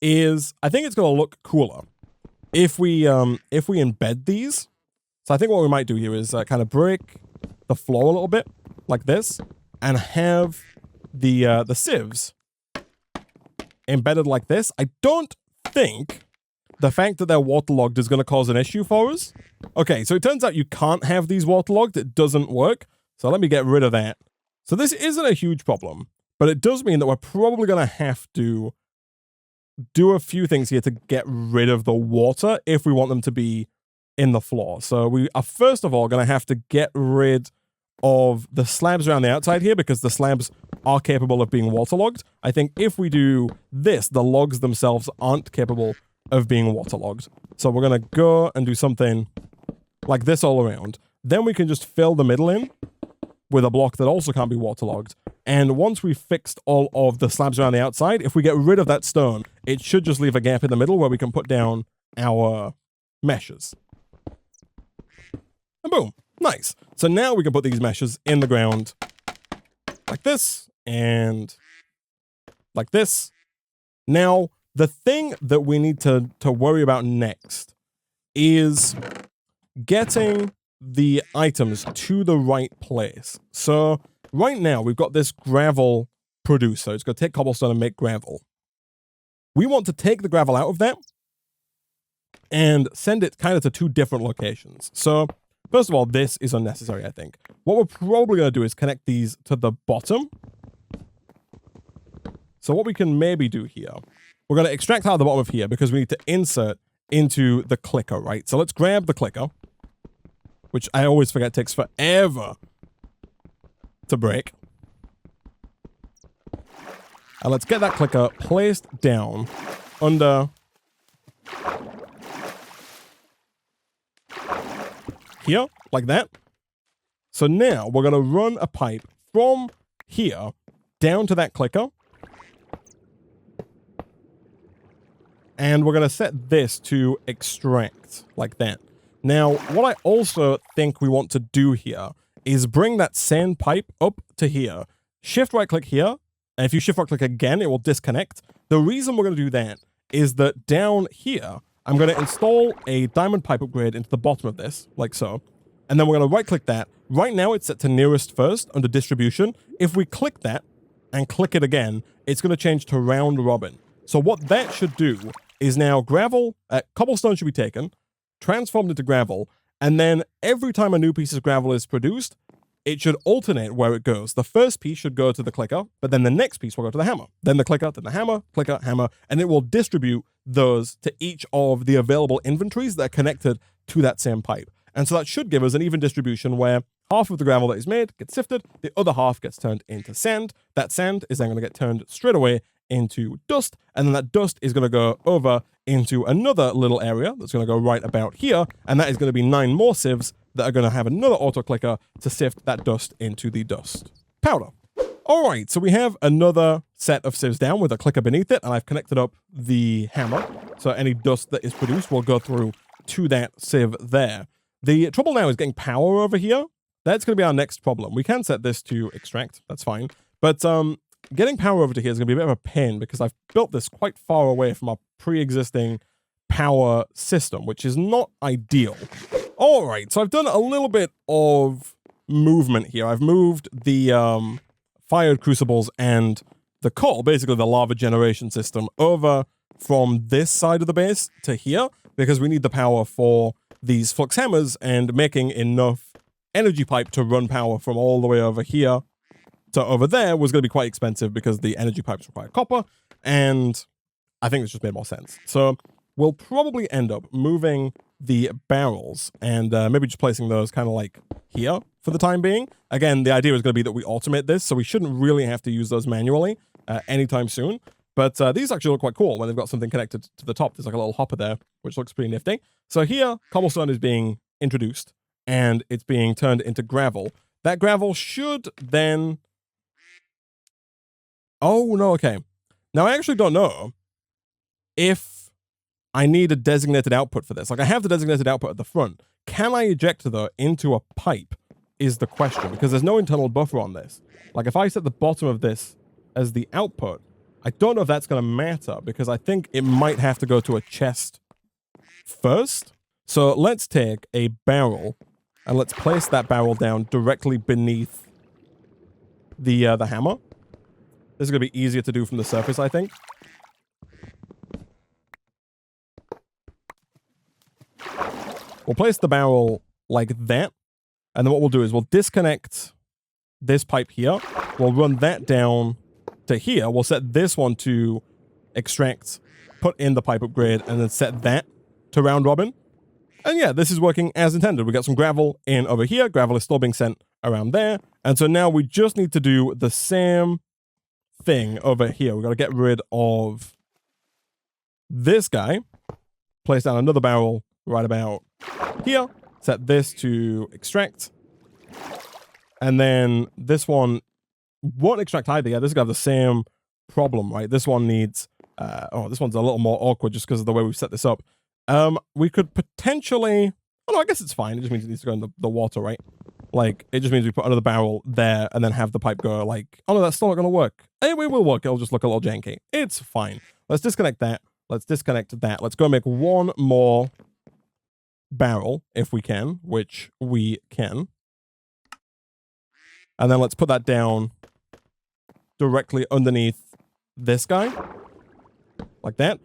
is, I think it's going to look cooler if we embed these. So I think what we might do here is kind of break the floor a little bit like this, and have the sieves embedded like this. I don't think the fact that they're waterlogged is going to cause an issue for us. Okay, so it turns out you can't have these waterlogged. It doesn't work. So let me get rid of that. So this isn't a huge problem, but it does mean that we're probably going to have to do a few things here to get rid of the water if we want them to be in the floor. So we are first of all going to have to get rid of the slabs around the outside here, because the slabs are capable of being waterlogged. I think if we do this, the logs themselves aren't capable of being waterlogged. So we're going to go and do something like this all around. Then we can just fill the middle in with a block that also can't be waterlogged. And once we've fixed all of the slabs around the outside, if we get rid of that stone, it should just leave a gap in the middle where we can put down our meshes. And boom. Nice. So now we can put these meshes in the ground like this and like this. Now, the thing that we need to worry about next is getting the items to the right place. So right now we've got this gravel producer. It's going to take cobblestone and make gravel. We want to take the gravel out of that and send it kind of to two different locations. So first of all, this is unnecessary, I think. What we're probably going to do is connect these to the bottom. So what we can maybe do here, we're going to extract out of the bottom of here because we need to insert into the clicker, right? So let's grab the clicker, which I always forget takes forever to break. And let's get that clicker placed down under here, like that. So now we're going to run a pipe from here down to that clicker. And we're going to set this to extract, like that. Now, what I also think we want to do here is bring that sand pipe up to here. Shift right click here, and if you shift right click again, it will disconnect. The reason we're going to do that is that down here, I'm going to install a diamond pipe upgrade into the bottom of this, like so. And then we're going to right click that. Right now it's set to nearest first under distribution. If we click that and click it again, it's going to change to round robin. So what that should do is now gravel, cobblestone should be taken, transformed into gravel, and then every time a new piece of gravel is produced, it should alternate where it goes. The first piece should go to the clicker, but then the next piece will go to the hammer. Then the clicker, then the hammer, clicker, hammer, and it will distribute those to each of the available inventories that are connected to that same pipe. And so that should give us an even distribution where half of the gravel that is made gets sifted, the other half gets turned into sand. That sand is then going to get turned straight away into dust, and then that dust is going to go over into another little area that's going to go right about here, and that is going to be 9 more sieves that are going to have another auto clicker to sift that dust into the dust powder. All right, so we have another set of sieves down with a clicker beneath it, and I've connected up the hammer, so any dust that is produced will go through to that sieve there. The trouble now is getting power over here. That's going to be our next problem. We can set this to extract. That's fine. But getting power over to here is going to be a bit of a pain because I've built this quite far away from our pre-existing power system, which is not ideal. All right, so I've done a little bit of movement here. I've moved the fired crucibles and the coal, basically the lava generation system, over from this side of the base to here because we need the power for these flux hammers, and making enough energy pipe to run power from all the way over here to over there was going to be quite expensive because the energy pipes require copper, and I think this just made more sense. So we'll probably end up moving the barrels and maybe just placing those kind of like here for the time being. Again, the idea is going to be that we automate this, so we shouldn't really have to use those manually anytime soon. But these actually look quite cool when they've got something connected to the top. There's like a little hopper there, which looks pretty nifty. So here, cobblestone is being introduced, and it's being turned into gravel. That gravel should then... Oh, no, okay. Now, I actually don't know if I need a designated output for this. Like, I have the designated output at the front. Can I eject, though, into a pipe is the question, because there's no internal buffer on this. Like, if I set the bottom of this as the output, I don't know if that's going to matter, because I think it might have to go to a chest first. So let's take a barrel, and let's place that barrel down directly beneath the hammer. This is going to be easier to do from the surface, I think. We'll place the barrel like that, and then what we'll do is we'll disconnect this pipe here. We'll run that down to here. We'll set this one to extract, put in the pipe upgrade, and then set that to round robin. And yeah, this is working as intended. We got some gravel in over here. Gravel is still being sent around there. And so now we just need to do the same thing over here. We've got to get rid of this guy. Place down another barrel right about here. Set this to extract. And then this one won't extract either. Yeah, this is going to have the same problem, right? This one needs... this one's a little more awkward just because of the way we've set this up. We could potentially... Oh, no, I guess it's fine. It just means it needs to go in the water, right? Like, it just means we put another barrel there and then have the pipe go like... Oh, no, that's still not going to work. Anyway, it will work. It'll just look a little janky. It's fine. Let's disconnect that. Let's disconnect that. Let's go make one more barrel, if we can, which we can. And then let's put that down directly underneath this guy. Like that.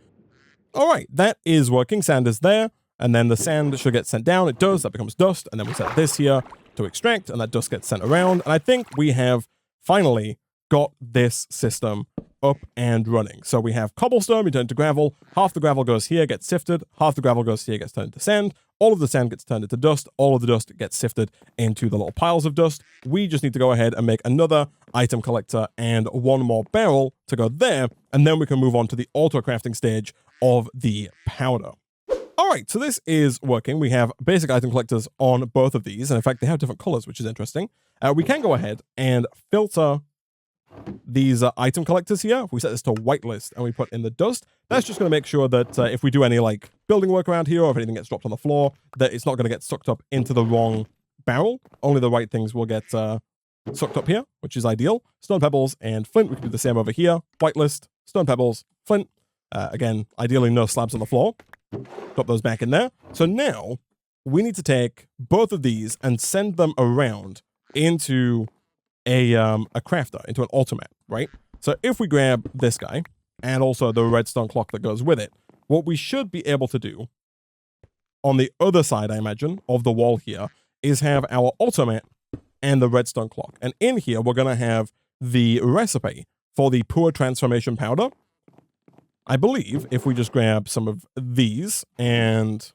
All right, that is working. Sand is there. And then the sand should get sent down. It does. That becomes dust. And then we set this here to extract. And that dust gets sent around. And I think we have finally got this system up and running. So we have cobblestone, we turn to gravel. Half the gravel goes here, gets sifted. Half the gravel goes here, gets turned into sand. All of the sand gets turned into dust. All of the dust gets sifted into the little piles of dust. We just need to go ahead and make another item collector and one more barrel to go there. And then we can move on to the auto crafting stage of the powder. All right, so this is working. We have basic item collectors on both of these. And in fact, they have different colors, which is interesting. We can go ahead and filter these item collectors here. If we set this to whitelist and we put in the dust, that's just going to make sure that if we do any like building work around here, or if anything gets dropped on the floor, that it's not going to get sucked up into the wrong barrel. Only the right things will get sucked up here, which is ideal. Stone pebbles and flint. We can do the same over here. Whitelist, stone pebbles, flint. Again, ideally no slabs on the floor. Drop those back in there. So now we need to take both of these and send them around into a crafter, into an automat, right? So if we grab this guy and also the redstone clock that goes with it, what we should be able to do on the other side, I imagine, of the wall here is have our automat and the redstone clock. And in here, we're going to have the recipe for the poor transformation powder. I believe if we just grab some of these and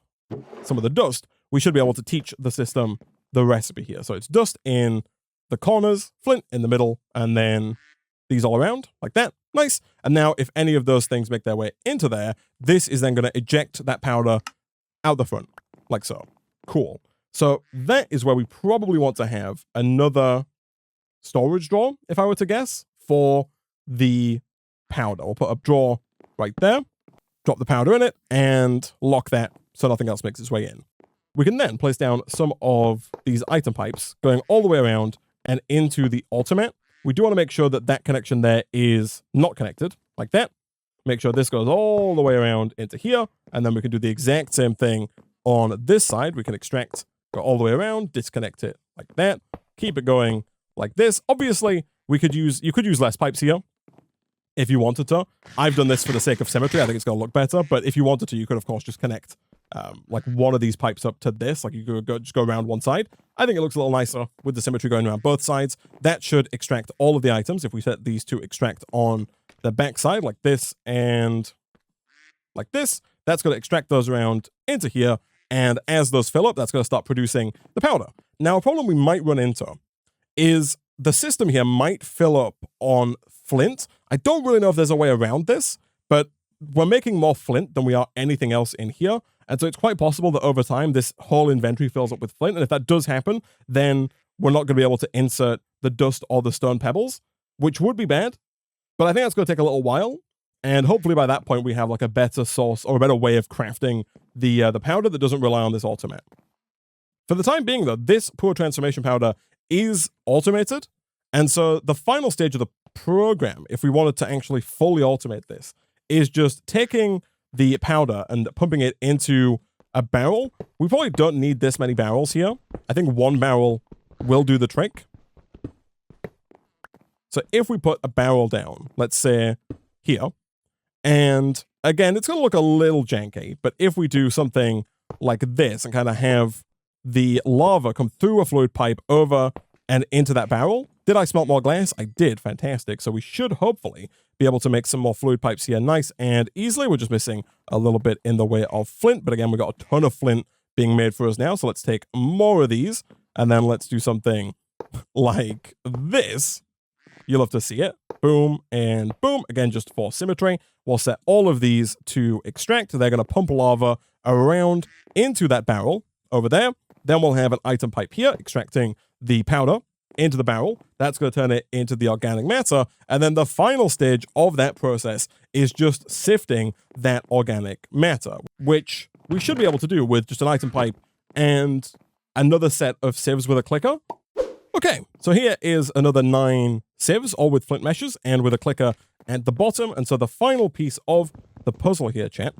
some of the dust, we should be able to teach the system the recipe here. So it's dust in the corners, flint in the middle, and then these all around, like that. Nice. And now if any of those things make their way into there, this is then going to eject that powder out the front, like so. Cool. So that is where we probably want to have another storage drawer, if I were to guess, for the powder. We'll put a drawer right there, drop the powder in it, and lock that so nothing else makes its way in. we can then place down some of these item pipes going all the way around and into the automat. We do want to make sure that that connection there is not connected, like that. Make sure this goes all the way around into here, and then we can do the exact same thing on this side. We can extract, go all the way around, disconnect it like that, keep it going like this. Obviously, you could use less pipes here if you wanted to. I've done this for the sake of symmetry. I think it's going to look better, but if you wanted to, you could, of course, just connect like one of these pipes up to this. Like you could just go around one side. I think it looks a little nicer with the symmetry going around both sides. That should extract all of the items. If we set these to extract on the back side like this and like this, that's going to extract those around into here. And as those fill up, that's going to start producing the powder. Now, a problem we might run into is the system here might fill up on flint. I don't really know if there's a way around this, but we're making more flint than we are anything else in here. And so it's quite possible that over time, this whole inventory fills up with flint. And if that does happen, then we're not going to be able to insert the dust or the stone pebbles, which would be bad. But I think that's going to take a little while. And hopefully by that point, we have like a better source or a better way of crafting the powder that doesn't rely on this automat. For the time being, though, this poor transformation powder is automated. And so the final stage of the program, if we wanted to actually fully automate this, is just taking the powder and pumping it into a barrel. We probably don't need this many barrels here. I think one barrel will do the trick. So if we put a barrel down, let's say here, and again, it's going to look a little janky, but if we do something like this and kind of have the lava come through a fluid pipe over and into that barrel. Did I smelt more glass? I did. Fantastic. So we should hopefully be able to make some more fluid pipes here nice and easily. We're just missing a little bit in the way of flint, but again, we've got a ton of flint being made for us now. So let's take more of these and then let's do something like this. You'll have to see it. Boom and boom. Again, just for symmetry. We'll set all of these to extract. They're going to pump lava around into that barrel over there. Then we'll have an item pipe here extracting the powder into the barrel. That's going to turn it into the organic matter. And then the final stage of that process is just sifting that organic matter, which we should be able to do with just an item pipe and another set of sieves with a clicker. Okay, so here is another 9 sieves, all with flint meshes and with a clicker at the bottom. And so the final piece of the puzzle here, chat,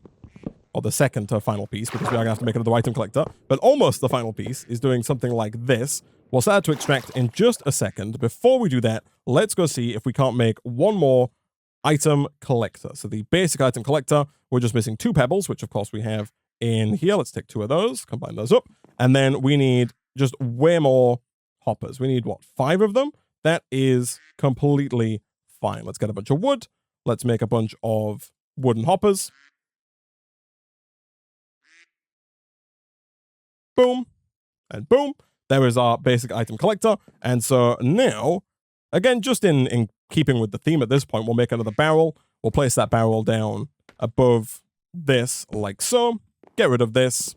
or the second to final piece, because we are going to have to make another item collector, but almost the final piece is doing something like this. We'll set that to extract in just a second. Before we do that, let's go see if we can't make one more item collector. So the basic item collector, we're just missing 2 pebbles, which of course we have in here. Let's take 2 of those, combine those up. And then we need just way more hoppers. We need, what, 5 of them? That is completely fine. Let's get a bunch of wood. Let's make a bunch of wooden hoppers. Boom. And boom. There is our basic item collector. And so now, again, just in keeping with the theme at this point, we'll make another barrel. We'll place that barrel down above this like so. Get rid of this.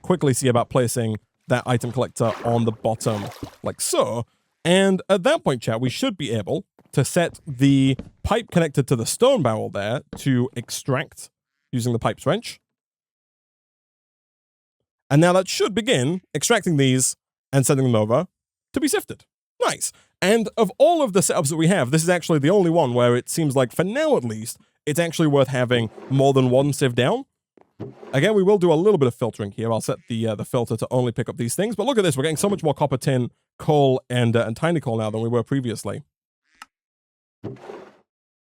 Quickly see about placing that item collector on the bottom like so. And at that point, chat, we should be able to set the pipe connected to the stone barrel there to extract using the pipe's wrench. And now that should begin extracting these and sending them over to be sifted. Nice. And of all of the setups that we have, this is actually the only one where it seems like, for now at least, it's actually worth having more than one sieve down. Again, we will do a little bit of filtering here. I'll set the filter to only pick up these things. But look at this. We're getting so much more copper, tin, coal, and tiny coal now than we were previously,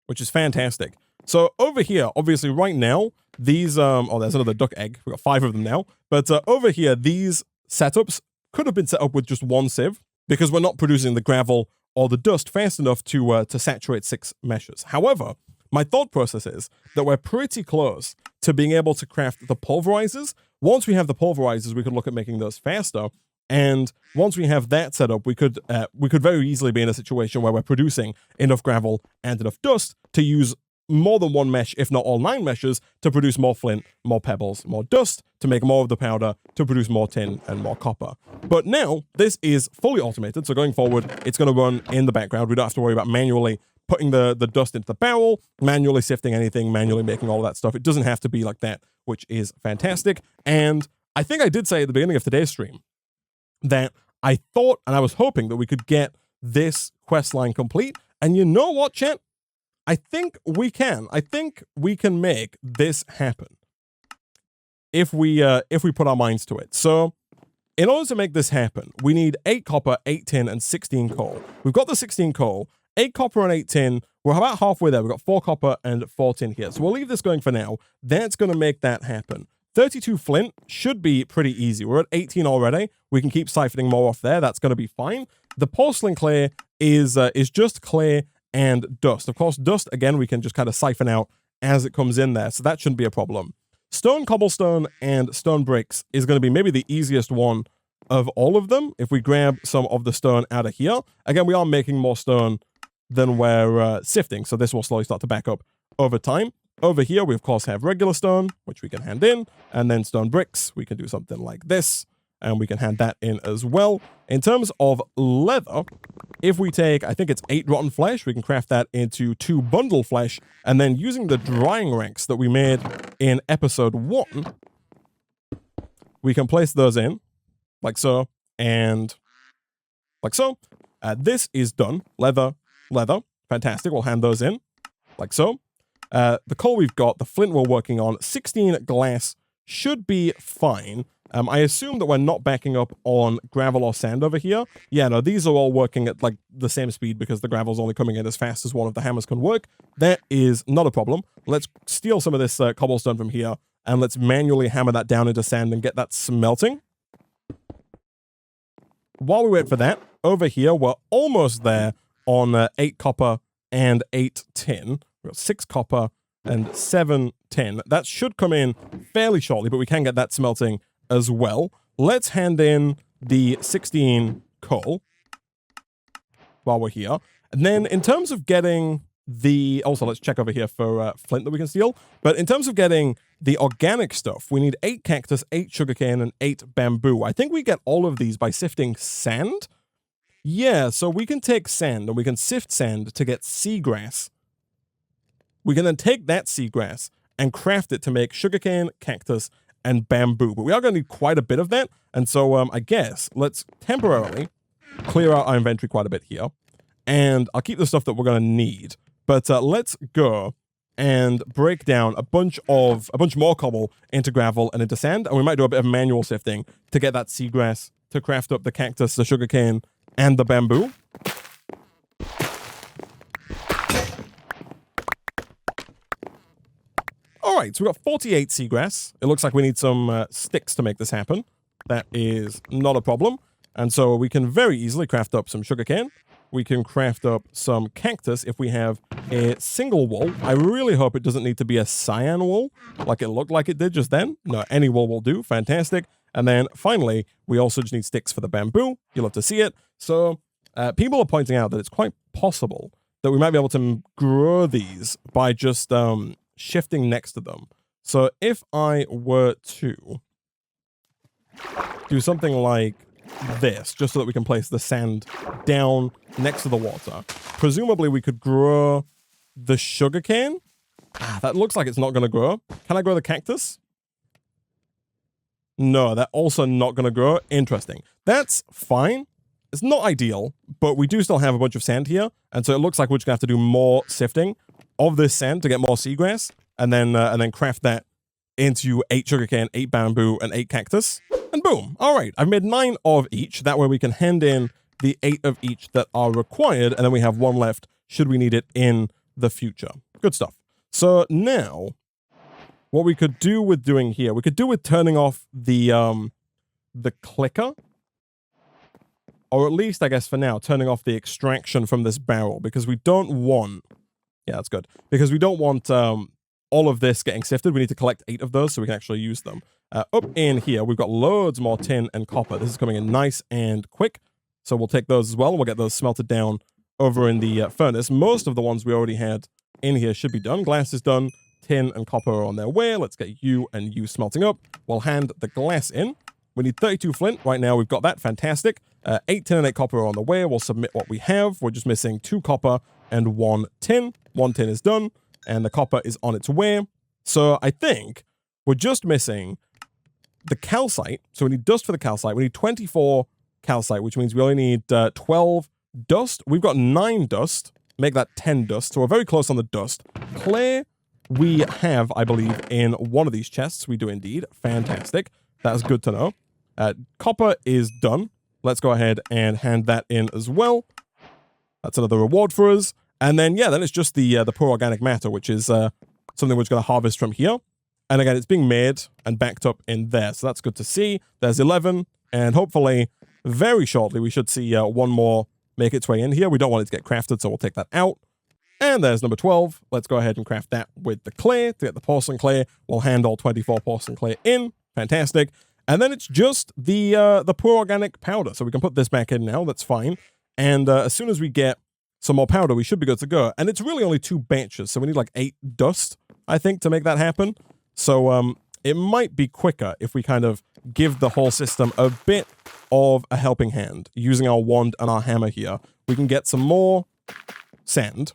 which is fantastic. So over here, obviously right now, these, oh, there's another duck egg. We've got 5 of them now. But over here, these setups could have been set up with just one sieve because we're not producing the gravel or the dust fast enough to saturate 6 meshes. However, my thought process is that we're pretty close to being able to craft the pulverizers. Once we have the pulverizers, we could look at making those faster. And once we have that set up, we could very easily be in a situation where we're producing enough gravel and enough dust to use more than one mesh, if not all 9 meshes, to produce more flint, more pebbles, more dust, to make more of the powder, to produce more tin and more copper. But now, this is fully automated, so going forward, it's going to run in the background. We don't have to worry about manually putting the dust into the barrel, manually sifting anything, manually making all of that stuff. It doesn't have to be like that, which is fantastic. And I think I did say at the beginning of today's stream that I thought and I was hoping that we could get this quest line complete. And you know what, chat? I think we can. I think we can make this happen if we put our minds to it. So in order to make this happen, we need 8 copper, 8 tin, and 16 coal. We've got the 16 coal, 8 copper and 8 tin. We're about halfway there. We've got 4 copper and 4 tin here. So we'll leave this going for now. That's going to make that happen. 32 flint should be pretty easy. We're at 18 already. We can keep siphoning more off there. That's going to be fine. The porcelain clay is just clay and dust. Of course, dust, again, we can just kind of siphon out as it comes in there. So that shouldn't be a problem. Stone, cobblestone, and stone bricks is going to be maybe the easiest one of all of them. If we grab some of the stone out of here, again, we are making more stone than we're sifting, so this will slowly start to back up over time. Over here, we of course have regular stone, which we can hand in, and then stone bricks. We can do something like this, and we can hand that in as well. In terms of leather, if we take, I think it's 8 rotten flesh, we can craft that into 2 bundle flesh, and then using the drying racks that we made in episode 1, we can place those in, like so, and like so. This is done. Leather, fantastic. We'll hand those in, like so. The coal we've got, the flint we're working on, 16 glass should be fine. I assume that we're not backing up on gravel or sand over here. Yeah, no, these are all working at like the same speed because the gravel's only coming in as fast as one of the hammers can work. That is not a problem. Let's steal some of this cobblestone from here and let's manually hammer that down into sand and get that smelting. While we wait for that, over here, we're almost there on 8 copper and 8 tin. We've got 6 copper and 7 tin. That should come in fairly shortly, but we can get that smelting as well. Let's hand in the 16 coal while we're here. And then in terms of getting the... Also, let's check over here for flint that we can steal. But in terms of getting the organic stuff, we need 8 cactus, 8 sugarcane, and 8 bamboo. I think we get all of these by sifting sand. Yeah, so we can take sand and we can sift sand to get seagrass. We can then take that seagrass and craft it to make sugarcane, cactus, and bamboo. But we are going to need quite a bit of that. And so I guess let's temporarily clear out our inventory quite a bit here. And I'll keep the stuff that we're going to need. But let's go and break down a bunch more cobble into gravel and into sand. And we might do a bit of manual sifting to get that seagrass to craft up the cactus, the sugarcane, and the bamboo. All right, so we've got 48 seagrass. It looks like we need some sticks to make this happen. That is not a problem. And so we can very easily craft up some sugarcane. We can craft up some cactus if we have a single wool. I really hope it doesn't need to be a cyan wool, like it looked like it did just then. No, any wool will do. Fantastic. And then finally, we also just need sticks for the bamboo. You'll have to see it. So people are pointing out that it's quite possible that we might be able to grow these by just shifting next to them. So if I were to do something like this, just so that we can place the sand down next to the water, presumably we could grow the sugarcane. That looks like it's not going to grow. Can I grow the cactus? No, that's also not going to grow. Interesting. That's fine. It's not ideal, but we do still have a bunch of sand here, and so it looks like we're just going to have to do more sifting of this sand to get more seagrass, and then craft that into 8 sugarcane, 8 bamboo, and 8 cactus. And boom. All right, I've made 9 of each. That way we can hand in the 8 of each that are required, and then we have 1 left should we need it in the future. Good stuff. So now, what we could do with doing here, we could do with turning off the clicker, or at least, I guess for now, turning off the extraction from this barrel, because we don't want... Yeah, that's good. Because we don't want all of this getting sifted. We need to collect 8 of those so we can actually use them. Up in here, we've got loads more tin and copper. This is coming in nice and quick. So we'll take those as well, and we'll get those smelted down over in the furnace. Most of the ones we already had in here should be done. Glass is done. Tin and copper are on their way. Let's get you and you smelting up. We'll hand the glass in. We need 32 flint. Right now, we've got that. Fantastic. 8 tin and 8 copper are on the way. We'll submit what we have. We're just missing 2 copper and 1 tin. 1 tin is done, and the copper is on its way. So I think we're just missing the calcite. So we need dust for the calcite. We need 24 calcite, which means we only need 12 dust. We've got 9 dust. Make that 10 dust. So we're very close on the dust. Clay, we have, I believe, in one of these chests. We do indeed. Fantastic. That's good to know. Copper is done. Let's go ahead and hand that in as well. That's another reward for us. And then, yeah, then it's just the poor organic matter, which is something we're going to harvest from here. And again, it's being made and backed up in there. So that's good to see. There's 11. And hopefully, very shortly, we should see one more make its way in here. We don't want it to get crafted, so we'll take that out. And there's number 12. Let's go ahead and craft that with the clay. To get the porcelain clay, we'll hand all 24 porcelain clay in. Fantastic. And then it's just the poor organic powder. So we can put this back in now. That's fine. And as soon as we get some more powder, we should be good to go. And it's really only 2 batches, so we need like 8 dust, I think, to make that happen. So it might be quicker if we kind of give the whole system a bit of a helping hand. Using our wand and our hammer here, we can get some more sand.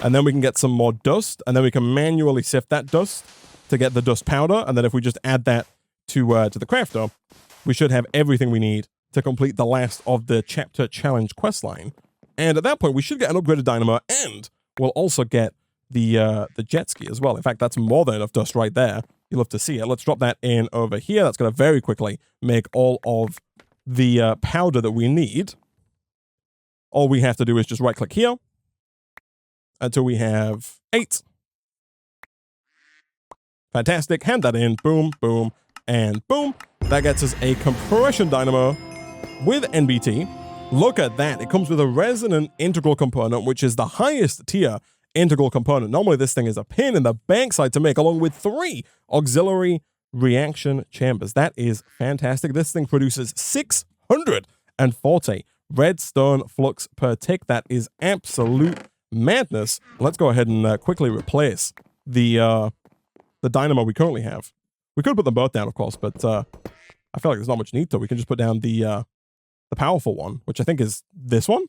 And then we can get some more dust, and then we can manually sift that dust to get the dust powder. And then if we just add that to the crafter, we should have everything we need to complete the last of the chapter challenge questline. And at that point, we should get an upgraded dynamo, and we'll also get the jet ski as well. In fact, that's more than enough dust right there. You'll love to see it. Let's drop that in over here. That's going to very quickly make all of the powder that we need. All we have to do is just right-click here until we have 8. Fantastic. Hand that in. Boom, boom, and boom. That gets us a compression dynamo with NBT. Look at that. It comes with a resonant integral component, which is the highest tier integral component. Normally, this thing is a pain in the backside to make, along with 3 auxiliary reaction chambers. That is fantastic. This thing produces 640 redstone flux per tick. That is absolute madness. Let's go ahead and quickly replace the dynamo we currently have. We could put them both down, of course, but I feel like there's not much need to. We can just put down the powerful one, which I think is this one.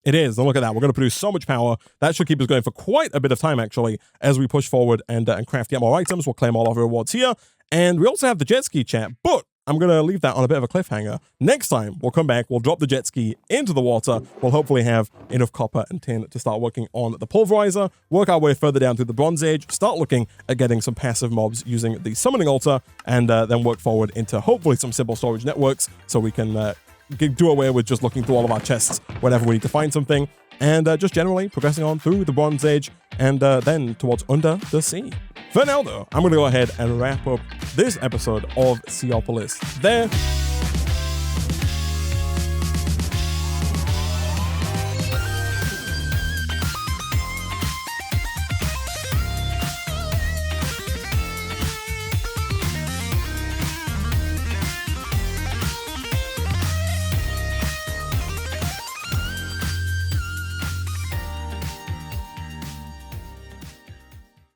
It is, and look at that. We're going to produce so much power. That should keep us going for quite a bit of time, actually, as we push forward and craft yet more items. We'll claim all of our rewards here. And we also have the jet ski chat, but I'm going to leave that on a bit of a cliffhanger. Next time, we'll come back, we'll drop the jet ski into the water. We'll hopefully have enough copper and tin to start working on the pulverizer, work our way further down through the Bronze Age, start looking at getting some passive mobs using the summoning altar, and then work forward into hopefully some simple storage networks so we can do away with just looking through all of our chests whenever we need to find something, and just generally progressing on through the Bronze Age and then towards under the sea. For now, though, I'm going to go ahead and wrap up this episode of Seaopolis there.